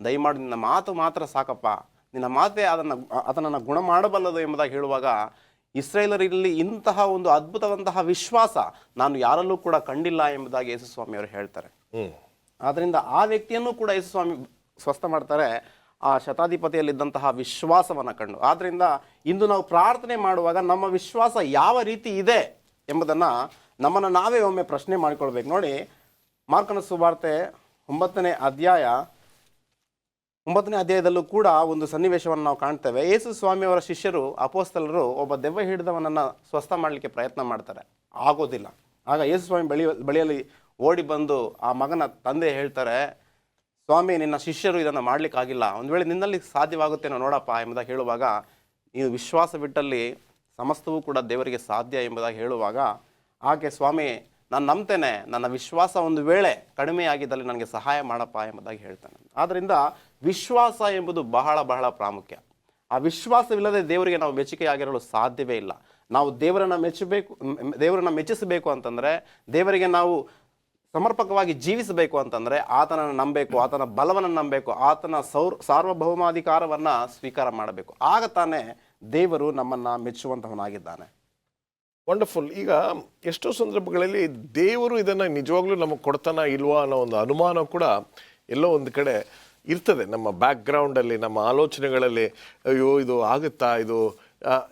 ದಯಮಾಡಿ ನಿನ್ನ ಮಾತು ಮಾತ್ರ ಸಾಕಪ್ಪ, ನಿನ್ನ ಮಾತೇ ಅದನ್ನು ಗುಣ ಮಾಡಬಲ್ಲದು ಎಂಬುದಾಗಿ ಹೇಳುವಾಗ ಇಸ್ರೇಲರಲ್ಲಿ ಇಂತಹ ಒಂದು ಅದ್ಭುತವಂತಹ ವಿಶ್ವಾಸ ನಾನು ಯಾರಲ್ಲೂ ಕೂಡ ಕಂಡಿಲ್ಲ ಎಂಬುದಾಗಿ ಯೇಸು ಸ್ವಾಮಿ ಅವರು ಹೇಳ್ತಾರೆ. ಆದ್ದರಿಂದ ಆ ವ್ಯಕ್ತಿಯನ್ನು ಕೂಡ ಯೇಸು ಸ್ವಾಮಿ ಸ್ವಸ್ಥ ಮಾಡ್ತಾರೆ, ಆ ಶತಾಧಿಪತಿಯಲ್ಲಿದ್ದಂತಹ ವಿಶ್ವಾಸವನ್ನು ಕಂಡು. ಆದ್ದರಿಂದ ಇಂದು ನಾವು ಪ್ರಾರ್ಥನೆ ಮಾಡುವಾಗ ನಮ್ಮ ವಿಶ್ವಾಸ ಯಾವ ರೀತಿ ಇದೆ ಎಂಬುದನ್ನು ನಮ್ಮನ್ನು ನಾವೇ ಒಮ್ಮೆ ಪ್ರಶ್ನೆ ಮಾಡಿಕೊಳ್ಬೇಕು. ನೋಡಿ, ಮಾರ್ಕನ ಸುವಾರ್ತೆ 9ನೇ ಅಧ್ಯಾಯದಲ್ಲೂ ಕೂಡ ಒಂದು ಸನ್ನಿವೇಶವನ್ನು ನಾವು ಕಾಣ್ತೇವೆ. ಯೇಸು ಸ್ವಾಮಿಯವರ ಶಿಷ್ಯರು ಅಪೋಸ್ತಲರು ಒಬ್ಬ ದೆವ್ವ ಹಿಡಿದವನನ್ನು ಸ್ವಸ್ಥ ಮಾಡಲಿಕ್ಕೆ ಪ್ರಯತ್ನ ಮಾಡ್ತಾರೆ, ಆಗೋದಿಲ್ಲ. ಆಗ ಯೇಸು ಸ್ವಾಮಿ ಬಳಿಯಲ್ಲಿ ಓಡಿ ಬಂದು ಆ ಮಗನ ತಂದೆ ಹೇಳ್ತಾರೆ, ಸ್ವಾಮಿ, ನಿನ್ನ ಶಿಷ್ಯರು ಇದನ್ನು ಮಾಡಲಿಕ್ಕಾಗಿಲ್ಲ, ಒಂದು ವೇಳೆ ನಿನ್ನಲ್ಲಿ ಸಾಧ್ಯವಾಗುತ್ತೇನೋ ನೋಡಪ್ಪ ಎಂಬುದಾಗಿ ಹೇಳುವಾಗ, ನೀನು ವಿಶ್ವಾಸ ಬಿಟ್ಟಲ್ಲಿ ಸಮಸ್ತವೂ ಕೂಡ ದೇವರಿಗೆ ಸಾಧ್ಯ ಎಂಬುದಾಗಿ ಹೇಳುವಾಗ ಆಕೆ, ಸ್ವಾಮಿ ನಾನು ನಂಬ್ತೇನೆ, ನನ್ನ ವಿಶ್ವಾಸ ಒಂದು ವೇಳೆ ಕಡಿಮೆಯಾಗಿದ್ದಲ್ಲಿ ನನಗೆ ಸಹಾಯ ಮಾಡಪ್ಪ ಎಂಬುದಾಗಿ ಹೇಳ್ತಾನೆ. ಆದ್ದರಿಂದ ವಿಶ್ವಾಸ ಎಂಬುದು ಬಹಳ ಬಹಳ ಪ್ರಾಮುಖ್ಯ. ಆ ವಿಶ್ವಾಸವಿಲ್ಲದೆ ದೇವರಿಗೆ ನಾವು ಮೆಚ್ಚುಗೆಯಾಗಿರಲು ಸಾಧ್ಯವೇ ಇಲ್ಲ. ನಾವು ದೇವರನ್ನು ಮೆಚ್ಚಿಸಬೇಕು ಅಂತಂದರೆ, ದೇವರಿಗೆ ನಾವು ಸಮರ್ಪಕವಾಗಿ ಜೀವಿಸಬೇಕು ಅಂತಂದರೆ ಆತನನ್ನು ನಂಬಬೇಕು, ಆತನ ಬಲವನ್ನು ನಂಬಬೇಕು, ಆತನ ಸಾರ್ವಭೌಮಾಧಿಕಾರವನ್ನು ಸ್ವೀಕಾರ ಮಾಡಬೇಕು. ಆಗ ತಾನೇ ದೇವರು ನಮ್ಮನ್ನು ಮೆಚ್ಚುವಂತವನಾಗಿದ್ದಾನೆ. ವಂಡರ್ಫುಲ್. ಈಗ ಎಷ್ಟೋ ಸಂದರ್ಭಗಳಲ್ಲಿ ದೇವರು ಇದನ್ನು ನಿಜವಾಗ್ಲೂ ನಮಗೆ ಕೊಡ್ತಾನ ಇಲ್ವಾ ಅನ್ನೋ ಒಂದು ಅನುಮಾನ ಕೂಡ ಎಲ್ಲೋ ಒಂದು ಕಡೆ ಇರ್ತದೆ ನಮ್ಮ ಬ್ಯಾಕ್ಗ್ರೌಂಡಲ್ಲಿ, ನಮ್ಮ ಆಲೋಚನೆಗಳಲ್ಲಿ. ಅಯ್ಯೋ ಇದು ಆಗುತ್ತಾ ಇದು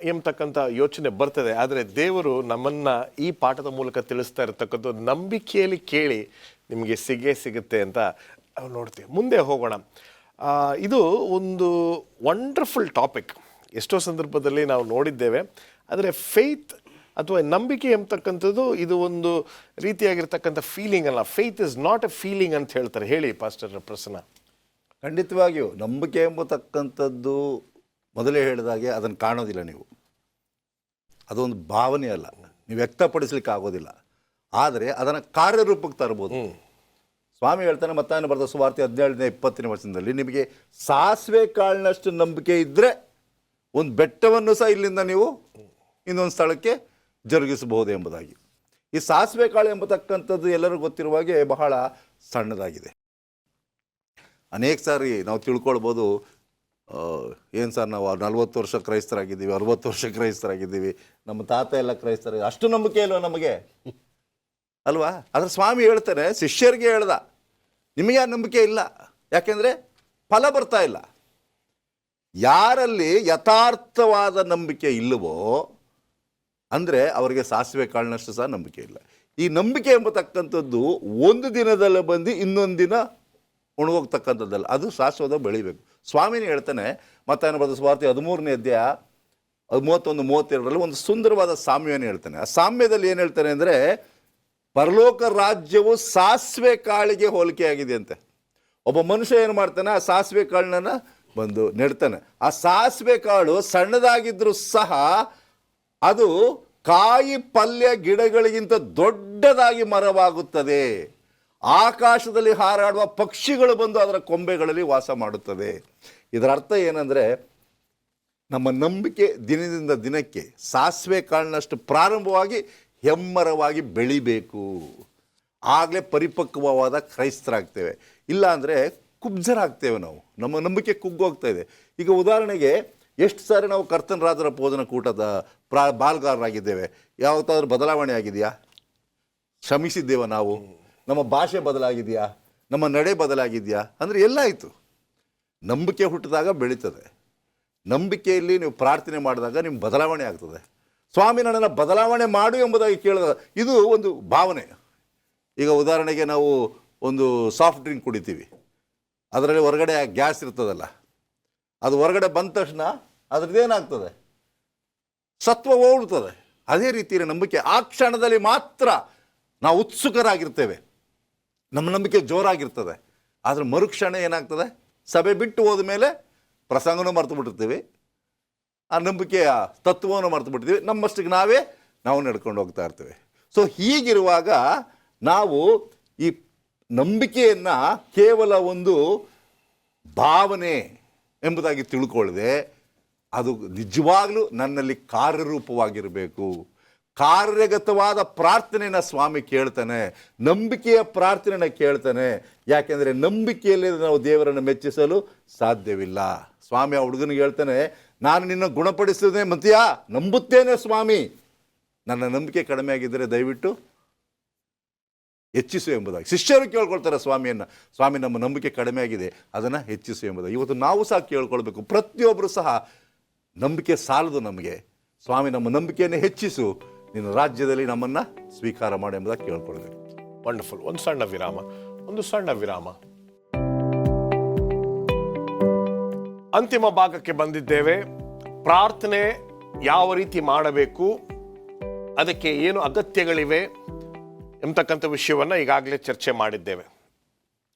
ಎಂಬತಕ್ಕಂಥ ಯೋಚನೆ ಬರ್ತದೆ. ಆದರೆ ದೇವರು ನಮ್ಮನ್ನು ಈ ಪಾಠದ ಮೂಲಕ ತಿಳಿಸ್ತಾ ಇರತಕ್ಕಂಥ ನಂಬಿಕೆಯಲ್ಲಿ ಕೇಳಿ ನಿಮಗೆ ಸಿಗುತ್ತೆ ಅಂತ ನಾವು ನೋಡ್ತೀವಿ. ಮುಂದೆ ಹೋಗೋಣ. ಇದು ಒಂದು ವಂಡರ್ಫುಲ್ ಟಾಪಿಕ್. ಎಷ್ಟೋ ಸಂದರ್ಭದಲ್ಲಿ ನಾವು ನೋಡಿದ್ದೇವೆ. ಆದರೆ ಫೇತ್ ಅಥವಾ ನಂಬಿಕೆ ಎಂಬತಕ್ಕಂಥದ್ದು ಇದು ಒಂದು ರೀತಿಯಾಗಿರ್ತಕ್ಕಂಥ ಫೀಲಿಂಗ್ ಅಲ್ಲ. Faith is not A feeling ಅಂತ ಹೇಳ್ತಾರೆ. ಹೇಳಿ ಪಾಸ್ಟರ್ ಪ್ರಸನ್ನ. ಖಂಡಿತವಾಗಿಯೂ ನಂಬಿಕೆ ಎಂಬತಕ್ಕಂಥದ್ದು ಮೊದಲೇ ಹೇಳಿದಾಗೆ ಅದನ್ನು ಕಾಣೋದಿಲ್ಲ ನೀವು, ಅದೊಂದು ಭಾವನೆ ಅಲ್ಲ, ನೀವು ವ್ಯಕ್ತಪಡಿಸ್ಲಿಕ್ಕೆ ಆಗೋದಿಲ್ಲ. ಆದರೆ ಅದನ್ನು ಕಾರ್ಯರೂಪಕ್ಕೆ ತರ್ಬೋದು. ಸ್ವಾಮಿ ಹೇಳ್ತಾನೆ, ಮತ್ತಾಯನ ಬರೆದ ಸುವಾರ್ತೆ 17ನೇ 20ನೇ ವರ್ಷದಲ್ಲಿ, ನಿಮಗೆ ಸಾಸಿವೆ ಕಾಳಿನಷ್ಟು ನಂಬಿಕೆ ಇದ್ದರೆ ಒಂದು ಬೆಟ್ಟವನ್ನು ಸಹ ಇಲ್ಲಿಂದ ನೀವು ಇನ್ನೊಂದು ಸ್ಥಳಕ್ಕೆ ಜರುಗಿಸಬಹುದು ಎಂಬುದಾಗಿ. ಈ ಸಾಸಿವೆ ಕಾಳು ಎಂಬತಕ್ಕಂಥದ್ದು ಎಲ್ಲರಿಗೂ ಗೊತ್ತಿರುವ ಹಾಗೆ ಬಹಳ ಸಣ್ಣದಾಗಿದೆ. ಅನೇಕ ಸಾರಿ ನಾವು ತಿಳ್ಕೊಳ್ಬೋದು, ಏನು ಸರ್ ನಾವು 40 ವರ್ಷ ಕ್ರೈಸ್ತರಾಗಿದ್ದೀವಿ, 60 ವರ್ಷ ಕ್ರೈಸ್ತರಾಗಿದ್ದೀವಿ, ನಮ್ಮ ತಾತ ಎಲ್ಲ ಕ್ರೈಸ್ತರಾಗಿ, ಅಷ್ಟು ನಂಬಿಕೆ ಇಲ್ವ ನಮಗೆ ಅಲ್ವಾ? ಆದರೆ ಸ್ವಾಮಿ ಹೇಳ್ತಾನೆ, ಶಿಷ್ಯರಿಗೆ ಹೇಳ್ದ, ನಿಮಗೆ ಆ ನಂಬಿಕೆ ಇಲ್ಲ, ಯಾಕೆಂದರೆ ಫಲ ಬರ್ತಾ ಇಲ್ಲ. ಯಾರಲ್ಲಿ ಯಥಾರ್ಥವಾದ ನಂಬಿಕೆ ಇಲ್ಲವೋ ಅಂದರೆ ಅವರಿಗೆ ಸಾಸಿವೆ ಕಾಳಿನಷ್ಟು ಸಹ ನಂಬಿಕೆ ಇಲ್ಲ. ಈ ನಂಬಿಕೆ ಎಂಬತಕ್ಕಂಥದ್ದು ಒಂದು ದಿನದಲ್ಲೇ ಬಂದು ಇನ್ನೊಂದು ದಿನ ಉಣಗೋಗ್ತಕ್ಕಂಥದ್ದಲ್ಲ, ಅದು ಶಾಶ್ವತ ಬೆಳಿಬೇಕು. ಸ್ವಾಮಿನೇ ಹೇಳ್ತಾನೆ, ಮತ್ತಾಯನ ಬರೆದ ಸುವಾರ್ತೆ 13ನೇ ಅಧ್ಯಾಯ 31-32ರಲ್ಲಿ ಒಂದು ಸುಂದರವಾದ ಸಾಮ್ಯವನ್ನು ಹೇಳ್ತಾನೆ. ಆ ಸಾಮ್ಯದಲ್ಲಿ ಏನು ಹೇಳ್ತಾನೆ ಅಂದರೆ, ಪರಲೋಕ ರಾಜ್ಯವು ಸಾಸಿವೆ ಕಾಳಿಗೆ ಹೋಲಿಕೆಯಾಗಿದೆ ಅಂತೆ. ಒಬ್ಬ ಮನುಷ್ಯ ಏನು ಮಾಡ್ತಾನೆ, ಆ ಸಾಸಿವೆ ಕಾಳನ್ನ ಬಂದು ನೆಡ್ತಾನೆ. ಆ ಸಾಸಿವೆ ಕಾಳು ಸಣ್ಣದಾಗಿದ್ದರೂ ಸಹ ಅದು ಕಾಯಿ ಪಲ್ಯ ಗಿಡಗಳಿಗಿಂತ ದೊಡ್ಡದಾಗಿ ಮರವಾಗುತ್ತದೆ. ಆಕಾಶದಲ್ಲಿ ಹಾರಾಡುವ ಪಕ್ಷಿಗಳು ಬಂದು ಅದರ ಕೊಂಬೆಗಳಲ್ಲಿ ವಾಸ ಮಾಡುತ್ತದೆ. ಇದರ ಅರ್ಥ ಏನಂದರೆ, ನಮ್ಮ ನಂಬಿಕೆ ದಿನದಿಂದ ದಿನಕ್ಕೆ ಸಾಸಿವೆ ಕಾಳಿನಷ್ಟು ಪ್ರಾರಂಭವಾಗಿ ಹೆಮ್ಮರವಾಗಿ ಬೆಳಿಬೇಕು. ಆಗಲೇ ಪರಿಪಕ್ವವಾದ ಕ್ರೈಸ್ತರಾಗ್ತೇವೆ. ಇಲ್ಲ ಅಂದರೆ ಕುಬ್ಜರಾಗ್ತೇವೆ. ನಮ್ಮ ನಂಬಿಕೆ ಕುಗ್ಗೋಗ್ತಾ ಇದೆ. ಈಗ ಉದಾಹರಣೆಗೆ, ಎಷ್ಟು ಸಾರಿ ನಾವು ಕರ್ತನ ರಾಜರ ಭೋಜನ ಕೂಟದ ಬಾಲ್ಗಾರರಾಗಿದ್ದೇವೆ. ಯಾವತ್ತಾದ್ರೂ ಬದಲಾವಣೆ ಆಗಿದೆಯಾ? ಶ್ರಮಿಸಿದ್ದೇವೆ ನಾವು? ನಮ್ಮ ಭಾಷೆ ಬದಲಾಗಿದೆಯಾ? ನಮ್ಮ ನಡೆ ಬದಲಾಗಿದೆಯಾ? ಅಂದರೆ ಎಲ್ಲ ಆಯಿತು. ನಂಬಿಕೆ ಹುಟ್ಟಿದಾಗ ಬೆಳೀತದೆ. ನಂಬಿಕೆಯಲ್ಲಿ ನೀವು ಪ್ರಾರ್ಥನೆ ಮಾಡಿದಾಗ ನಿಮ್ಮ ಬದಲಾವಣೆ ಆಗ್ತದೆ. ಸ್ವಾಮಿ ನನ್ನನ್ನು ಬದಲಾವಣೆ ಮಾಡು ಎಂಬುದಾಗಿ ಕೇಳಿದಾಗ ಇದು ಒಂದು ಭಾವನೆ. ಈಗ ಉದಾಹರಣೆಗೆ ನಾವು ಒಂದು ಸಾಫ್ಟ್ ಡ್ರಿಂಕ್ ಕುಡಿತೀವಿ, ಅದರಲ್ಲಿ ಹೊರಗಡೆ ಗ್ಯಾಸ್ ಇರ್ತದಲ್ಲ, ಅದು ಹೊರಗಡೆ ಬಂದ ತಕ್ಷಣ ಅದ್ರದ್ದೇನಾಗ್ತದೆ, ಸತ್ವ ಹೋಗ್ತದೆ. ಅದೇ ರೀತಿಯ ನಂಬಿಕೆ, ಆ ಕ್ಷಣದಲ್ಲಿ ಮಾತ್ರ ನಾವು ಉತ್ಸುಕರಾಗಿರ್ತೇವೆ, ನಮ್ಮ ನಂಬಿಕೆ ಜೋರಾಗಿರ್ತದೆ. ಆದರೆ ಮರುಕ್ಷಣ ಏನಾಗ್ತದೆ, ಸಭೆ ಬಿಟ್ಟು ಹೋದ ಮೇಲೆ ಪ್ರಸಂಗನೂ ಮರೆತು ಬಿಟ್ಟಿರ್ತೀವಿ, ಆ ನಂಬಿಕೆಯ ತತ್ವವನ್ನು ಮರೆತು ಬಿಡ್ತೀವಿ, ನಮ್ಮಷ್ಟಿಗೆ ನಾವು ನಡ್ಕೊಂಡು ಹೋಗ್ತಾ ಇರ್ತೀವಿ. ಸೊ ಹೀಗಿರುವಾಗ ನಾವು ಈ ನಂಬಿಕೆಯನ್ನು ಕೇವಲ ಒಂದು ಭಾವನೆ ಎಂಬುದಾಗಿ ತಿಳ್ಕೊಳ್ಳದೆ ಅದು ನಿಜವಾಗ್ಲೂ ನನ್ನಲ್ಲಿ ಕಾರ್ಯರೂಪವಾಗಿರಬೇಕು. ಕಾರ್ಯಗತವಾದ ಪ್ರಾರ್ಥನೆನ ಸ್ವಾಮಿ ಕೇಳ್ತಾನೆ, ನಂಬಿಕೆಯ ಪ್ರಾರ್ಥನೆನ ಕೇಳ್ತಾನೆ. ಯಾಕೆಂದರೆ ನಂಬಿಕೆಯಲ್ಲಿ ನಾವು ದೇವರನ್ನು ಮೆಚ್ಚಿಸಲು ಸಾಧ್ಯವಿಲ್ಲ. ಸ್ವಾಮಿ ಆ ಹುಡುಗನಿಗೆ ಹೇಳ್ತಾನೆ, ನಾನು ನಿನ್ನ ಗುಣಪಡಿಸಿದೆ ಮತ್ತೀಯಾ, ನಂಬುತ್ತೇನೆ ಸ್ವಾಮಿ, ನನ್ನ ನಂಬಿಕೆ ಕಡಿಮೆ ಆಗಿದ್ದರೆ ದಯವಿಟ್ಟು ಹೆಚ್ಚಿಸು ಎಂಬುದಾಗಿ. ಶಿಷ್ಯರು ಕೇಳ್ಕೊಳ್ತಾರೆ ಸ್ವಾಮಿಯನ್ನು, ಸ್ವಾಮಿ ನಮ್ಮ ನಂಬಿಕೆ ಕಡಿಮೆ ಆಗಿದೆ, ಅದನ್ನು ಹೆಚ್ಚಿಸು ಎಂಬುದಾಗಿ. ಇವತ್ತು ನಾವು ಸಹ ಕೇಳ್ಕೊಳ್ಬೇಕು, ಪ್ರತಿಯೊಬ್ಬರು ಸಹ ನಂಬಿಕೆ ಸಾಲದು ನಮಗೆ, ಸ್ವಾಮಿ ನಮ್ಮ ನಂಬಿಕೆಯನ್ನು ಹೆಚ್ಚಿಸು, ನಿನ್ನ ರಾಜ್ಯದಲ್ಲಿ ನಮ್ಮನ್ನು ಸ್ವೀಕಾರ ಮಾಡಿ ಎಂಬುದಾಗಿ ಕೇಳ್ಕೊಳ್ಬೇಕು. ವಂಡರ್ಫುಲ್. ಒಂದು ಸಣ್ಣ ವಿರಾಮ. ಅಂತಿಮ ಭಾಗಕ್ಕೆ ಬಂದಿದ್ದೇವೆ. ಪ್ರಾರ್ಥನೆ ಯಾವ ರೀತಿ ಮಾಡಬೇಕು, ಅದಕ್ಕೆ ಏನು ಅಗತ್ಯಗಳಿವೆ ಎಂಬತಕ್ಕಂಥ ವಿಷಯವನ್ನು ಈಗಾಗಲೇ ಚರ್ಚೆ ಮಾಡಿದ್ದೇವೆ.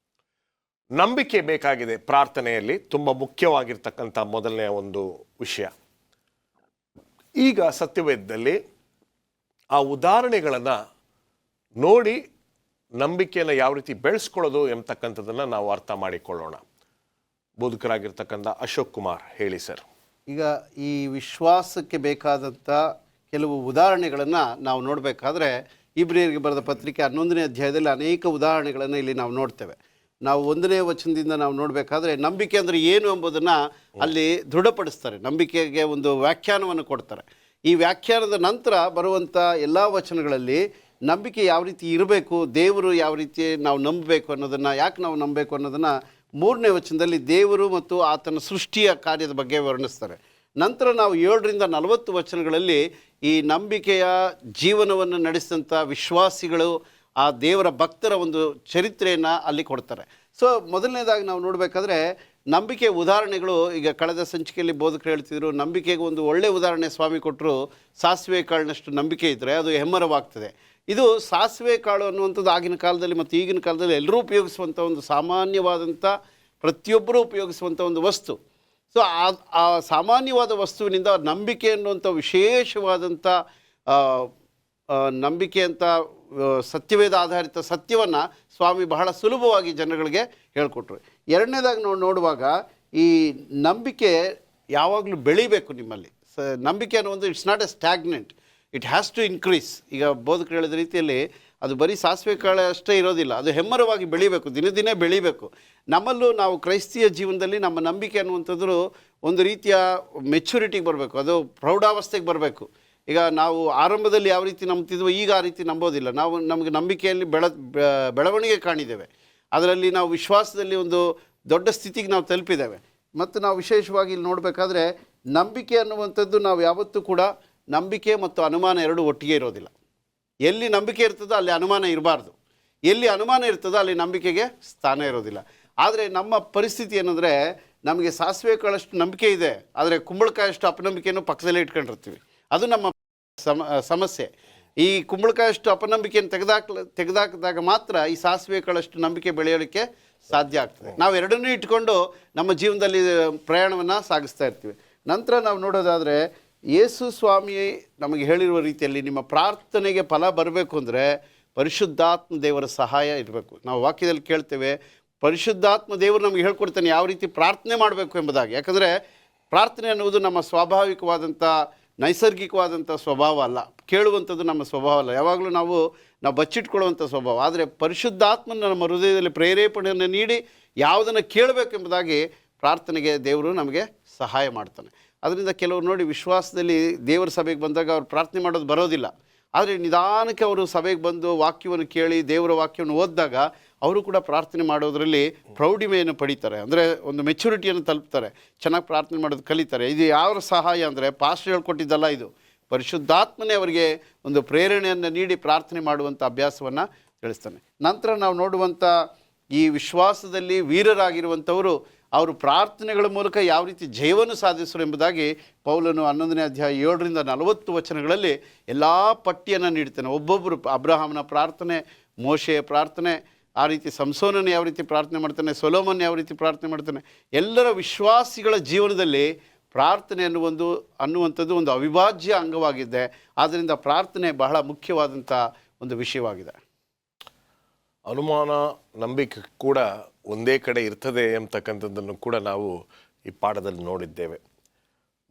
ನಂಬಿಕೆ ಬೇಕಾಗಿದೆ ಪ್ರಾರ್ಥನೆಯಲ್ಲಿ, ತುಂಬ ಮುಖ್ಯವಾಗಿರ್ತಕ್ಕಂಥ ಮೊದಲನೆಯ ಒಂದು ವಿಷಯ. ಈಗ ಸತ್ಯವೇದದಲ್ಲಿ ಆ ಉದಾಹರಣೆಗಳನ್ನು ನೋಡಿ ನಂಬಿಕೆಯನ್ನು ಯಾವ ರೀತಿ ಬೆಳೆಸ್ಕೊಳ್ಳೋದು ಎಂಬತಕ್ಕಂಥದ್ದನ್ನು ನಾವು ಅರ್ಥ ಮಾಡಿಕೊಳ್ಳೋಣ. ಬೋಧಕರಾಗಿರ್ತಕ್ಕಂಥ ಅಶೋಕ್ ಕುಮಾರ್ ಹೇಳಿ ಸರ್. ಈಗ ಈ ವಿಶ್ವಾಸಕ್ಕೆ ಬೇಕಾದಂಥ ಕೆಲವು ಉದಾಹರಣೆಗಳನ್ನು ನಾವು ನೋಡಬೇಕಾದ್ರೆ ಇಬ್ರಿಯರಿಗೆ ಬರೆದ ಪತ್ರಿಕೆ 11ನೇ ಅಧ್ಯಾಯದಲ್ಲಿ ಅನೇಕ ಉದಾಹರಣೆಗಳನ್ನು ಇಲ್ಲಿ ನಾವು ನೋಡ್ತೇವೆ. ನಾವು 1ನೇ ವಚನದಿಂದ ನಾವು ನೋಡಬೇಕಾದ್ರೆ ನಂಬಿಕೆ ಅಂದರೆ ಏನು ಎಂಬುದನ್ನು ಅಲ್ಲಿ ದೃಢಪಡಿಸ್ತಾರೆ. ನಂಬಿಕೆಗೆ ಒಂದು ವ್ಯಾಖ್ಯಾನವನ್ನು ಕೊಡ್ತಾರೆ. ಈ ವ್ಯಾಖ್ಯಾನದ ನಂತರ ಬರುವಂಥ ಎಲ್ಲ ವಚನಗಳಲ್ಲಿ ನಂಬಿಕೆ ಯಾವ ರೀತಿ ಇರಬೇಕು, ದೇವರು ಯಾವ ರೀತಿ ನಾವು ನಂಬಬೇಕು ಅನ್ನೋದನ್ನು, ಯಾಕೆ ನಾವು ನಂಬಬೇಕು ಅನ್ನೋದನ್ನು 3ನೇ ವಚನದಲ್ಲಿ ದೇವರು ಮತ್ತು ಆತನ ಸೃಷ್ಟಿಯ ಕಾರ್ಯದ ಬಗ್ಗೆ ವರ್ಣಿಸ್ತಾರೆ. ನಂತರ ನಾವು 7ರಿಂದ 40 ವಚನಗಳಲ್ಲಿ ಈ ನಂಬಿಕೆಯ ಜೀವನವನ್ನು ನಡೆಸಿದಂಥ ವಿಶ್ವಾಸಿಗಳು, ಆ ದೇವರ ಭಕ್ತರ ಒಂದು ಚರಿತ್ರೆಯನ್ನು ಅಲ್ಲಿ ಕೊಡ್ತಾರೆ. ಸೊ ಮೊದಲನೇದಾಗಿ ನಾವು ನೋಡಬೇಕಾದ್ರೆ ನಂಬಿಕೆ ಉದಾಹರಣೆಗಳು, ಈಗ ಕಳೆದ ಸಂಚಿಕೆಯಲ್ಲಿ ಬೋಧಕರು ಹೇಳ್ತಿದ್ರು, ನಂಬಿಕೆಗೆ ಒಂದು ಒಳ್ಳೆಯ ಉದಾಹರಣೆ ಸ್ವಾಮಿ ಕೊಟ್ಟರು. ಸಾಸಿವೆ ಕಾಳಿನಷ್ಟು ನಂಬಿಕೆ ಇದ್ದರೆ ಅದು ಹೆಮ್ಮರವಾಗ್ತದೆ. ಇದು ಸಾಸಿವೆ ಕಾಳು ಅನ್ನುವಂಥದ್ದು ಆಗಿನ ಕಾಲದಲ್ಲಿ ಮತ್ತು ಈಗಿನ ಕಾಲದಲ್ಲಿ ಎಲ್ಲರೂ ಉಪಯೋಗಿಸುವಂಥ ಒಂದು ಸಾಮಾನ್ಯವಾದಂಥ, ಪ್ರತಿಯೊಬ್ಬರೂ ಉಪಯೋಗಿಸುವಂಥ ಒಂದು ವಸ್ತು. ಸೊ ಆ ಸಾಮಾನ್ಯವಾದ ವಸ್ತುವಿನಿಂದ ನಂಬಿಕೆ ಅನ್ನುವಂಥ ವಿಶೇಷವಾದಂಥ ನಂಬಿಕೆ ಅಂತ ಸತ್ಯವೇದ ಆಧಾರಿತ ಸತ್ಯವನ್ನು ಸ್ವಾಮಿ ಬಹಳ ಸುಲಭವಾಗಿ ಜನಗಳಿಗೆ ಹೇಳ್ಕೊಟ್ರು. ಎರಡನೇದಾಗಿ ನಾವು ನೋಡುವಾಗ ಈ ನಂಬಿಕೆ ಯಾವಾಗಲೂ ಬೆಳಿಬೇಕು ನಿಮ್ಮಲ್ಲಿ. ನಂಬಿಕೆ ಅನ್ನುವಂಥ it's not a stagnant, it has to increase. ಈಗ ಬೋಧಕರು ಹೇಳಿದ ರೀತಿಯಲ್ಲಿ ಅದು ಬರೀ ಸಾಸಿವೆ ಕಾಳು ಅಷ್ಟೇ ಇರೋದಿಲ್ಲ, ಅದು ಹೆಮ್ಮರವಾಗಿ ಬೆಳಿಬೇಕು, ದಿನೇ ದಿನೇ ಬೆಳಿಬೇಕು. ನಮ್ಮಲ್ಲೂ ನಾವು ಕ್ರೈಸ್ತಿಯ ಜೀವನದಲ್ಲಿ ನಮ್ಮ ನಂಬಿಕೆ ಅನ್ನುವಂಥದ್ದು ಒಂದು ರೀತಿಯ ಮೆಚುರಿಟಿಗೆ ಬರಬೇಕು, ಅದು ಪ್ರೌಢಾವಸ್ಥೆಗೆ ಬರಬೇಕು. ಈಗ ನಾವು ಆರಂಭದಲ್ಲಿ ಯಾವ ರೀತಿ ನಂಬ್ತಿದ್ವೋ ಈಗ ಆ ರೀತಿ ನಂಬೋದಿಲ್ಲ. ನಮಗೆ ನಂಬಿಕೆಯಲ್ಲಿ ಬೆಳವಣಿಗೆ ಕಾಣಿದ್ದೇವೆ, ಅದರಲ್ಲಿ ನಾವು ವಿಶ್ವಾಸದಲ್ಲಿ ಒಂದು ದೊಡ್ಡ ಸ್ಥಿತಿಗೆ ನಾವು ತಲುಪಿದ್ದೇವೆ. ಮತ್ತು ನಾವು ವಿಶೇಷವಾಗಿ ಇಲ್ಲಿ ನೋಡಬೇಕಾದ್ರೆ ನಂಬಿಕೆ ಅನ್ನುವಂಥದ್ದು ನಾವು ಯಾವತ್ತೂ ಕೂಡ ನಂಬಿಕೆ ಮತ್ತು ಅನುಮಾನ ಎರಡೂ ಒಟ್ಟಿಗೆ ಇರೋದಿಲ್ಲ. ಎಲ್ಲಿ ನಂಬಿಕೆ ಇರ್ತದೋ ಅಲ್ಲಿ ಅನುಮಾನ ಇರಬಾರ್ದು, ಎಲ್ಲಿ ಅನುಮಾನ ಇರ್ತದೋ ಅಲ್ಲಿ ನಂಬಿಕೆಗೆ ಸ್ಥಾನ ಇರೋದಿಲ್ಲ. ಆದರೆ ನಮ್ಮ ಪರಿಸ್ಥಿತಿ ಏನಂದರೆ, ನಮಗೆ ಸಾಸಿವೆ ಕಾಳಷ್ಟು ನಂಬಿಕೆ ಇದೆ, ಆದರೆ ಕುಂಬಳಕಾಯಷ್ಟು ಅಪನಂಬಿಕೆಯನ್ನು ಪಕ್ಕದಲ್ಲೇ ಇಟ್ಕೊಂಡಿರ್ತೀವಿ. ಅದು ನಮ್ಮ ಸಮಸ್ಯೆ. ಈ ಕುಂಬಳಕಾಯಷ್ಟು ಅಪನಂಬಿಕೆಯನ್ನು ತೆಗೆದಾಕಿದಾಗ ಮಾತ್ರ ಈ ಸಾಸಿವೆ ಕಾಳಷ್ಟು ನಂಬಿಕೆ ಬೆಳೆಯೋದಕ್ಕೆ ಸಾಧ್ಯ ಆಗ್ತದೆ. ನಾವು ಎರಡನ್ನೂ ಇಟ್ಕೊಂಡು ನಮ್ಮ ಜೀವನದಲ್ಲಿ ಪ್ರಯಾಣವನ್ನು ಸಾಗಿಸ್ತಾ ಇರ್ತೀವಿ. ನಂತರ ನಾವು ನೋಡೋದಾದರೆ, ಯೇಸು ಸ್ವಾಮಿ ನಮಗೆ ಹೇಳಿರುವ ರೀತಿಯಲ್ಲಿ ನಿಮ್ಮ ಪ್ರಾರ್ಥನೆಗೆ ಫಲ ಬರಬೇಕು ಅಂದರೆ ಪರಿಶುದ್ಧಾತ್ಮ ದೇವರ ಸಹಾಯ ಇರಬೇಕು. ನಾವು ವಾಕ್ಯದಲ್ಲಿ ಕೇಳ್ತೇವೆ, ಪರಿಶುದ್ಧಾತ್ಮ ದೇವರು ನಮಗೆ ಹೇಳ್ಕೊಡ್ತಾನೆ ಯಾವ ರೀತಿ ಪ್ರಾರ್ಥನೆ ಮಾಡಬೇಕು ಎಂಬುದಾಗಿ. ಯಾಕಂದರೆ ಪ್ರಾರ್ಥನೆ ಅನ್ನುವುದು ನಮ್ಮ ಸ್ವಾಭಾವಿಕವಾದಂಥ ನೈಸರ್ಗಿಕವಾದಂಥ ಸ್ವಭಾವ ಅಲ್ಲ, ಕೇಳುವಂಥದ್ದು ನಮ್ಮ ಸ್ವಭಾವ ಅಲ್ಲ, ಯಾವಾಗಲೂ ನಾವು ಬಚ್ಚಿಟ್ಕೊಳ್ಳುವಂಥ ಸ್ವಭಾವ. ಆದರೆ ಪರಿಶುದ್ಧಾತ್ಮನ ನಮ್ಮ ಹೃದಯದಲ್ಲಿ ಪ್ರೇರೇಪಣೆಯನ್ನು ನೀಡಿ ಯಾವುದನ್ನು ಕೇಳಬೇಕೆಂಬುದಾಗಿ ಪ್ರಾರ್ಥನೆಗೆ ದೇವರು ನಮಗೆ ಸಹಾಯ ಮಾಡ್ತಾನೆ. ಅದರಿಂದ ಕೆಲವರು ನೋಡಿ ವಿಶ್ವಾಸದಲ್ಲಿ ದೇವರ ಸಭೆಗೆ ಬಂದಾಗ ಅವ್ರು ಪ್ರಾರ್ಥನೆ ಮಾಡೋದು ಬರೋದಿಲ್ಲ, ಆದರೆ ನಿಧಾನಕ್ಕೆ ಅವರು ಸಭೆಗೆ ಬಂದು ವಾಕ್ಯವನ್ನು ಕೇಳಿ ದೇವರ ವಾಕ್ಯವನ್ನು ಓದಿದಾಗ ಅವರು ಕೂಡ ಪ್ರಾರ್ಥನೆ ಮಾಡೋದರಲ್ಲಿ ಪ್ರೌಢಿಮೆಯನ್ನು ಪಡೀತಾರೆ, ಅಂದರೆ ಒಂದು ಮೆಚುರಿಟಿಯನ್ನು ತಲುಪ್ತಾರೆ, ಚೆನ್ನಾಗಿ ಪ್ರಾರ್ಥನೆ ಮಾಡೋದು ಕಲಿತಾರೆ. ಇದು ಯಾವ ಸಹಾಯ ಅಂದರೆ ಪಾಸ್ಟರ್ ಹೇಳ್ಕೊಟ್ಟಿದ್ದಲ್ಲ, ಇದು ಪರಿಶುದ್ಧಾತ್ಮನೇ ಅವರಿಗೆ ಒಂದು ಪ್ರೇರಣೆಯನ್ನು ನೀಡಿ ಪ್ರಾರ್ಥನೆ ಮಾಡುವಂಥ ಅಭ್ಯಾಸವನ್ನು ತಿಳಿಸ್ತಾನೆ. ನಂತರ ನಾವು ನೋಡುವಂಥ ಈ ವಿಶ್ವಾಸದಲ್ಲಿ ವೀರರಾಗಿರುವಂಥವರು ಅವರು ಪ್ರಾರ್ಥನೆಗಳ ಮೂಲಕ ಯಾವ ರೀತಿ ಜಯವನ್ನು ಸಾಧಿಸರು ಎಂಬುದಾಗಿ ಪೌಲನು 11ನೇ ಅಧ್ಯಾಯ 7ರಿಂದ 40 ವಚನಗಳಲ್ಲಿ ಎಲ್ಲ ಪಟ್ಟಿಯನ್ನು ನೀಡ್ತಾನೆ. ಒಬ್ಬೊಬ್ಬರು ಅಬ್ರಹಾಮನ ಪ್ರಾರ್ಥನೆ, ಮೋಶೆಯ ಪ್ರಾರ್ಥನೆ, ಆ ರೀತಿ ಸಂಸೋನನ ಯಾವ ರೀತಿ ಪ್ರಾರ್ಥನೆ ಮಾಡ್ತಾನೆ, ಸೊಲೊಮನ್ ಯಾವ ರೀತಿ ಪ್ರಾರ್ಥನೆ ಮಾಡ್ತಾನೆ. ಎಲ್ಲರ ವಿಶ್ವಾಸಿಗಳ ಜೀವನದಲ್ಲಿ ಪ್ರಾರ್ಥನೆ ಅನ್ನುವಂಥದ್ದು ಒಂದು ಅವಿಭಾಜ್ಯ ಅಂಗವಾಗಿದೆ. ಆದ್ದರಿಂದ ಪ್ರಾರ್ಥನೆ ಬಹಳ ಮುಖ್ಯವಾದಂಥ ಒಂದು ವಿಷಯವಾಗಿದೆ. ಅನುಮಾನ ನಂಬಿಕೆ ಕೂಡ ಒಂದೇ ಕಡೆ ಇರ್ತದೆ ಎಂಬತಕ್ಕಂಥದ್ದನ್ನು ಕೂಡ ನಾವು ಈ ಪಾಠದಲ್ಲಿ ನೋಡಿದ್ದೇವೆ.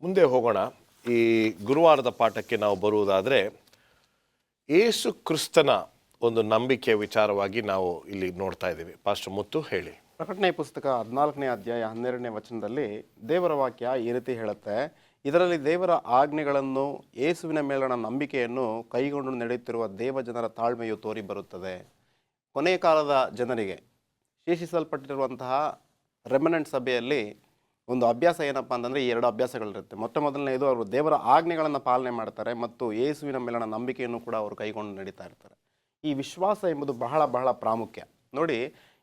ಮುಂದೆ ಹೋಗೋಣ. ಈ ಗುರುವಾರದ ಪಾಠಕ್ಕೆ ನಾವು ಬರುವುದಾದರೆ, ಯೇಸು ಕ್ರಿಸ್ತನ ಒಂದು ನಂಬಿಕೆಯ ವಿಚಾರವಾಗಿ ನಾವು ಇಲ್ಲಿ ನೋಡ್ತಾ ಇದ್ದೀವಿ. ಪಾಸ್ಟರ್ ಮುತ್ತು ಹೇಳಿ. ಪ್ರಕಟಣೆ ಪುಸ್ತಕ 14ನೇ ಅಧ್ಯಾಯ 12ನೇ ವಚನದಲ್ಲಿ ದೇವರ ವಾಕ್ಯ ಈ ರೀತಿ ಹೇಳುತ್ತೆ, ಇದರಲ್ಲಿ ದೇವರ ಆಜ್ಞೆಗಳನ್ನು ಯೇಸುವಿನ ಮೇಲಣ ನಂಬಿಕೆಯನ್ನು ಕೈಗೊಂಡು ನಡೆಯುತ್ತಿರುವ ದೇವಜನರ ತಾಳ್ಮೆಯು ತೋರಿ ಬರುತ್ತದೆ. ಕೊನೆಯ ಕಾಲದ ಜನರಿಗೆ ಶೇಷಿಸಲ್ಪಟ್ಟಿರುವಂತಹ ರೆಮನೆಂಟ್ ಸಭೆಯಲ್ಲಿ ಒಂದು ಅಭ್ಯಾಸ ಏನಪ್ಪ ಅಂತಂದರೆ ಈ 2 ಅಭ್ಯಾಸಗಳಿರುತ್ತೆ. ಮೊದಲನೇದು ಅವರು ದೇವರ ಆಜ್ಞೆಗಳನ್ನು ಪಾಲನೆ ಮಾಡ್ತಾರೆ ಮತ್ತು ಯೇಸುವಿನ ಮೇಲಣ ನಂಬಿಕೆಯನ್ನು ಕೂಡ ಅವರು ಕೈಗೊಂಡು ನಡೀತಾ ಇರ್ತಾರೆ. ಈ ವಿಶ್ವಾಸ ಎಂಬುದು ಬಹಳ ಬಹಳ ಪ್ರಾಮುಖ್ಯ. ನೋಡಿ,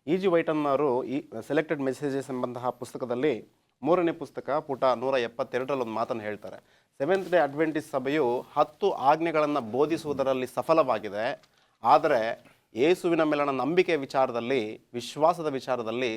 E.G. ವೈಟನ್ ಅವರು ಈ ಸೆಲೆಕ್ಟೆಡ್ ಮೆಸೇಜಸ್ ಎಂಬಂತಹ ಪುಸ್ತಕದಲ್ಲಿ 3ನೇ ಪುಸ್ತಕ ಪುಟ 172ರಲ್ಲಿ ಒಂದು ಮಾತನ್ನು ಹೇಳ್ತಾರೆ. ಸೆವೆಂತ್ ಡೇ ಅಡ್ವೆಂಟಿಸ್ಟ್ ಸಭೆಯು 10 ಆಜ್ಞೆಗಳನ್ನು ಬೋಧಿಸುವುದರಲ್ಲಿ ಸಫಲವಾಗಿದೆ, ಆದರೆ ಯೇಸುವಿನ ಮೇಲಣ ನಂಬಿಕೆ ವಿಚಾರದಲ್ಲಿ, ವಿಶ್ವಾಸದ ವಿಚಾರದಲ್ಲಿ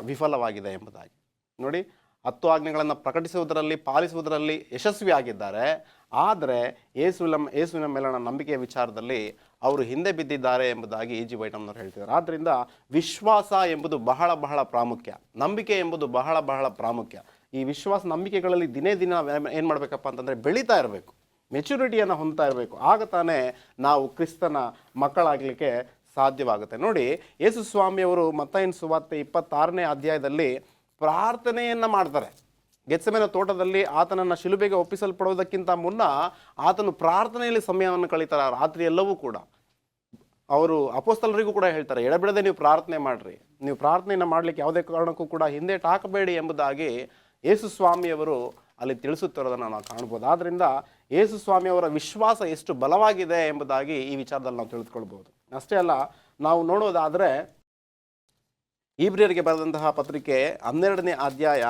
ವಿಫಲವಾಗಿದೆ ಎಂಬುದಾಗಿ. ನೋಡಿ, 10 ಆಜ್ಞೆಗಳನ್ನು ಪ್ರಕಟಿಸುವುದರಲ್ಲಿ, ಪಾಲಿಸುವುದರಲ್ಲಿ ಯಶಸ್ವಿಯಾಗಿದ್ದಾರೆ, ಆದರೆ ಯೇಸುವಿನ ಮೇಲಣ ನಂಬಿಕೆಯ ವಿಚಾರದಲ್ಲಿ ಅವರು ಹಿಂದೆ ಬಿದ್ದಿದ್ದಾರೆ ಎಂಬುದಾಗಿ E.G. ವೈಟನ್ ಅವರು ಹೇಳ್ತಿದ್ದಾರೆ. ಆದ್ದರಿಂದ ವಿಶ್ವಾಸ ಎಂಬುದು ಬಹಳ ಬಹಳ ಪ್ರಾಮುಖ್ಯ, ನಂಬಿಕೆ ಎಂಬುದು ಬಹಳ ಬಹಳ ಪ್ರಾಮುಖ್ಯ. ಈ ವಿಶ್ವಾಸ ನಂಬಿಕೆಗಳಲ್ಲಿ ದಿನೇ ದಿನ ಏನು ಮಾಡಬೇಕಪ್ಪ ಅಂತಂದರೆ ಬೆಳೀತಾ ಇರಬೇಕು, ಮೆಚುರಿಟಿಯನ್ನು ಹೊಂದ್ತಾ ಇರಬೇಕು. ಆಗ ತಾನೇ ನಾವು ಕ್ರಿಸ್ತನ ಮಕ್ಕಳಾಗಲಿಕ್ಕೆ ಸಾಧ್ಯವಾಗುತ್ತೆ. ನೋಡಿ, ಯೇಸು ಸ್ವಾಮಿಯವರು ಮತ್ತಾಯನ ಸುವಾರ್ತೆ 26ನೇ ಅಧ್ಯಾಯದಲ್ಲಿ ಪ್ರಾರ್ಥನೆಯನ್ನು ಮಾಡ್ತಾರೆ. ಗೆತ್ಸೆಮನೆ ತೋಟದಲ್ಲಿ ಆತನನ್ನು ಶಿಲುಬೆಗೆ ಒಪ್ಪಿಸಲ್ಪಡುವುದಕ್ಕಿಂತ ಮುನ್ನ ಆತನು ಪ್ರಾರ್ಥನೆಯಲ್ಲಿ ಸಮಯವನ್ನು ಕಳೀತಾರೆ. ರಾತ್ರಿ ಎಲ್ಲವೂ ಕೂಡ ಅವರು ಅಪೊಸ್ತಲರಿಗೂ ಕೂಡ ಹೇಳ್ತಾರೆ, ಎಡಬಿಡದೆ ನೀವು ಪ್ರಾರ್ಥನೆ ಮಾಡಿರಿ, ನೀವು ಪ್ರಾರ್ಥನೆಯನ್ನು ಮಾಡಲಿಕ್ಕೆ ಯಾವುದೇ ಕಾರಣಕ್ಕೂ ಕೂಡ ಹಿಂದೇಟು ಹಾಕಬೇಡಿ ಎಂಬುದಾಗಿ ಯೇಸು ಸ್ವಾಮಿಯವರು ಅಲ್ಲಿ ತಿಳಿಸುತ್ತಿರೋದನ್ನು ನಾವು ಕಾಣ್ಬೋದು. ಆದ್ದರಿಂದ ಯೇಸು ಸ್ವಾಮಿಯವರ ವಿಶ್ವಾಸ ಎಷ್ಟು ಬಲವಾಗಿದೆ ಎಂಬುದಾಗಿ ಈ ವಿಚಾರದಲ್ಲಿ ನಾವು ತಿಳಿದುಕೊಳ್ಬೋದು. ಅಷ್ಟೇ ಅಲ್ಲ, ನಾವು ನೋಡೋದಾದರೆ ಇಬ್ರಿಯರಿಗೆ ಬರೆದಂತಹ ಪತ್ರಿಕೆ 12ನೇ ಅಧ್ಯಾಯ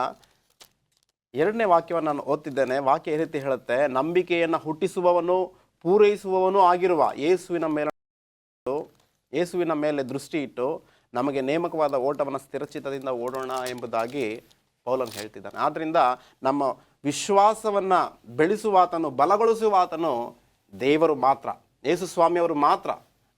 2ನೇ ವಾಕ್ಯವನ್ನು ನಾನು ಓದ್ತಿದ್ದೇನೆ. ವಾಕ್ಯ ಈ ರೀತಿ ಹೇಳುತ್ತೆ, ನಂಬಿಕೆಯನ್ನು ಹುಟ್ಟಿಸುವವನು ಪೂರೈಸುವವನು ಆಗಿರುವ ಯೇಸುವಿನ ಮೇಲೆ ದೃಷ್ಟಿ ಇಟ್ಟು ನಮಗೆ ನೇಮಕವಾದ ಓಟವನ್ನು ಸ್ಥಿರಚಿತ್ತದಿಂದ ಓಡೋಣ ಎಂಬುದಾಗಿ ಪೌಲನು ಹೇಳ್ತಿದ್ದಾನೆ. ಆದ್ದರಿಂದ ನಮ್ಮ ವಿಶ್ವಾಸವನ್ನು ಬೆಳೆಸುವಾತನು, ಬಲಗೊಳಿಸುವಾತನು ದೇವರು ಮಾತ್ರ, ಯೇಸು ಸ್ವಾಮಿಯವರು ಮಾತ್ರ.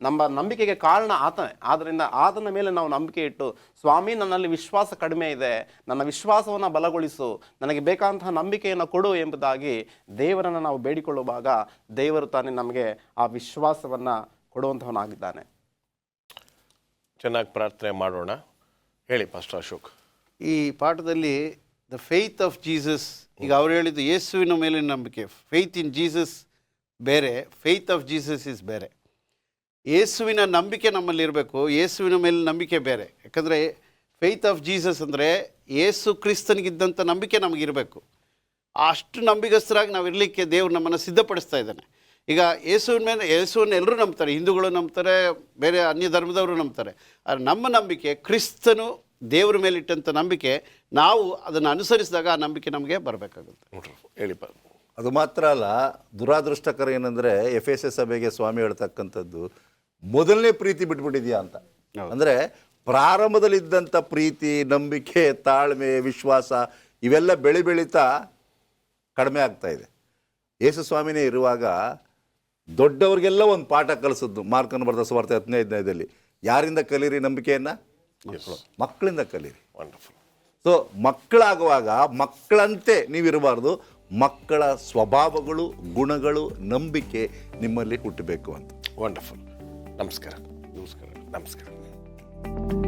ನಮ್ಮ ನಂಬಿಕೆಗೆ ಕಾರಣ ಆತನೇ. ಆದ್ದರಿಂದ ಆತನ ಮೇಲೆ ನಾವು ನಂಬಿಕೆ ಇಟ್ಟು, ಸ್ವಾಮಿ ನನ್ನಲ್ಲಿ ವಿಶ್ವಾಸ ಕಡಿಮೆ ಇದೆ, ನನ್ನ ವಿಶ್ವಾಸವನ್ನು ಬಲಗೊಳಿಸು, ನನಗೆ ಬೇಕಾದಂತಹ ನಂಬಿಕೆಯನ್ನು ಕೊಡು ಎಂಬುದಾಗಿ ದೇವರನ್ನು ನಾವು ಬೇಡಿಕೊಳ್ಳುವಾಗ ದೇವರು ತಾನೇ ನಮಗೆ ಆ ವಿಶ್ವಾಸವನ್ನು ಕೊಡುವಂಥವನಾಗಿದ್ದಾನೆ. ಚೆನ್ನಾಗಿ ಪ್ರಾರ್ಥನೆ ಮಾಡೋಣ. ಹೇಳಿ ಪಾಸ್ಟರ್ ಅಶೋಕ್. ಈ ಪಾಠದಲ್ಲಿ ದ ಫೇತ್ ಆಫ್ ಜೀಸಸ್, ಈಗ ಅವ್ರು ಹೇಳಿದ್ದು ಯೇಸುವಿನ ಮೇಲಿನ ನಂಬಿಕೆ, ಫೇತ್ ಇನ್ ಜೀಸಸ್ ಬೇರೆ, ಫೇತ್ ಆಫ್ ಜೀಸಸ್ ಇಸ್ ಬೇರೆ. ಯೇಸುವಿನ ನಂಬಿಕೆ ನಮ್ಮಲ್ಲಿ ಇರಬೇಕು, ಯೇಸುವಿನ ಮೇಲೆ ನಂಬಿಕೆ ಬೇರೆ. ಯಾಕಂದರೆ ಫೇತ್ ಆಫ್ ಜೀಸಸ್ ಅಂದರೆ ಯೇಸು ಕ್ರಿಸ್ತನಿಗಿದ್ದಂಥ ನಂಬಿಕೆ ನಮಗಿರಬೇಕು. ಅಷ್ಟು ನಂಬಿಗಸ್ತರಾಗಿ ನಾವು ಇರಲಿಕ್ಕೆ ದೇವರು ನಮ್ಮನ್ನು ಸಿದ್ಧಪಡಿಸ್ತಾ ಇದ್ದಾನೆ. ಈಗ ಯೇಸುವನ್ನು ಎಲ್ಲರೂ ನಂಬ್ತಾರೆ, ಹಿಂದೂಗಳು ನಂಬ್ತಾರೆ, ಬೇರೆ ಅನ್ಯ ಧರ್ಮದವರು ನಂಬ್ತಾರೆ. ಆದರೆ ನಮ್ಮ ನಂಬಿಕೆ ಕ್ರಿಸ್ತನು ದೇವರ ಮೇಲಿಟ್ಟಂಥ ನಂಬಿಕೆ, ನಾವು ಅದನ್ನು ಅನುಸರಿಸಿದಾಗ ಆ ನಂಬಿಕೆ ನಮಗೆ ಬರಬೇಕಾಗುತ್ತೆ. ನೋಡ್ರಿ, ಹೇಳಿಪ್ಪ. ಅದು ಮಾತ್ರ ಅಲ್ಲ, ದುರಾದೃಷ್ಟಕರ ಏನಂದರೆ ಎಫೆಸ ಸಭೆಗೆ ಸ್ವಾಮಿ ಹೇಳ್ತಕ್ಕಂಥದ್ದು, ಮೊದಲನೇ ಪ್ರೀತಿ ಬಿಟ್ಬಿಟ್ಟಿದ್ಯಾ ಅಂತ. ಅಂದರೆ ಪ್ರಾರಂಭದಲ್ಲಿದ್ದಂಥ ಪ್ರೀತಿ, ನಂಬಿಕೆ, ತಾಳ್ಮೆ, ವಿಶ್ವಾಸ ಇವೆಲ್ಲ ಬೆಳೀತಾ ಕಡಿಮೆ ಆಗ್ತಾ ಇದೆ. ಯೇಸು ಸ್ವಾಮಿನೇ ಇರುವಾಗ ದೊಡ್ಡವ್ರಿಗೆಲ್ಲ ಒಂದು ಪಾಠ ಕಲಿಸಿದ್ದು. ಮಾರ್ಕನ ಬರೆದ ಸುವಾರ್ತೆ 15ನೇದಲ್ಲಿ, ಯಾರಿಂದ ಕಲೀರಿ ನಂಬಿಕೆಯನ್ನು? ಮಕ್ಕಳಿಂದ ಕಲೀರಿ. ವಂಡರ್ಫುಲ್. ಸೊ ಮಕ್ಕಳಾಗುವಾಗ ಮಕ್ಕಳಂತೆ ನೀವಿರಬಾರ್ದು, ಮಕ್ಕಳ ಸ್ವಭಾವಗಳು, ಗುಣಗಳು, ನಂಬಿಕೆ ನಿಮ್ಮಲ್ಲಿ ಹುಟ್ಟಬೇಕು ಅಂತ. ವಂಡರ್ಫುಲ್. ನಮಸ್ಕಾರ. ನಮಸ್ಕಾರ. ನಮಸ್ಕಾರ.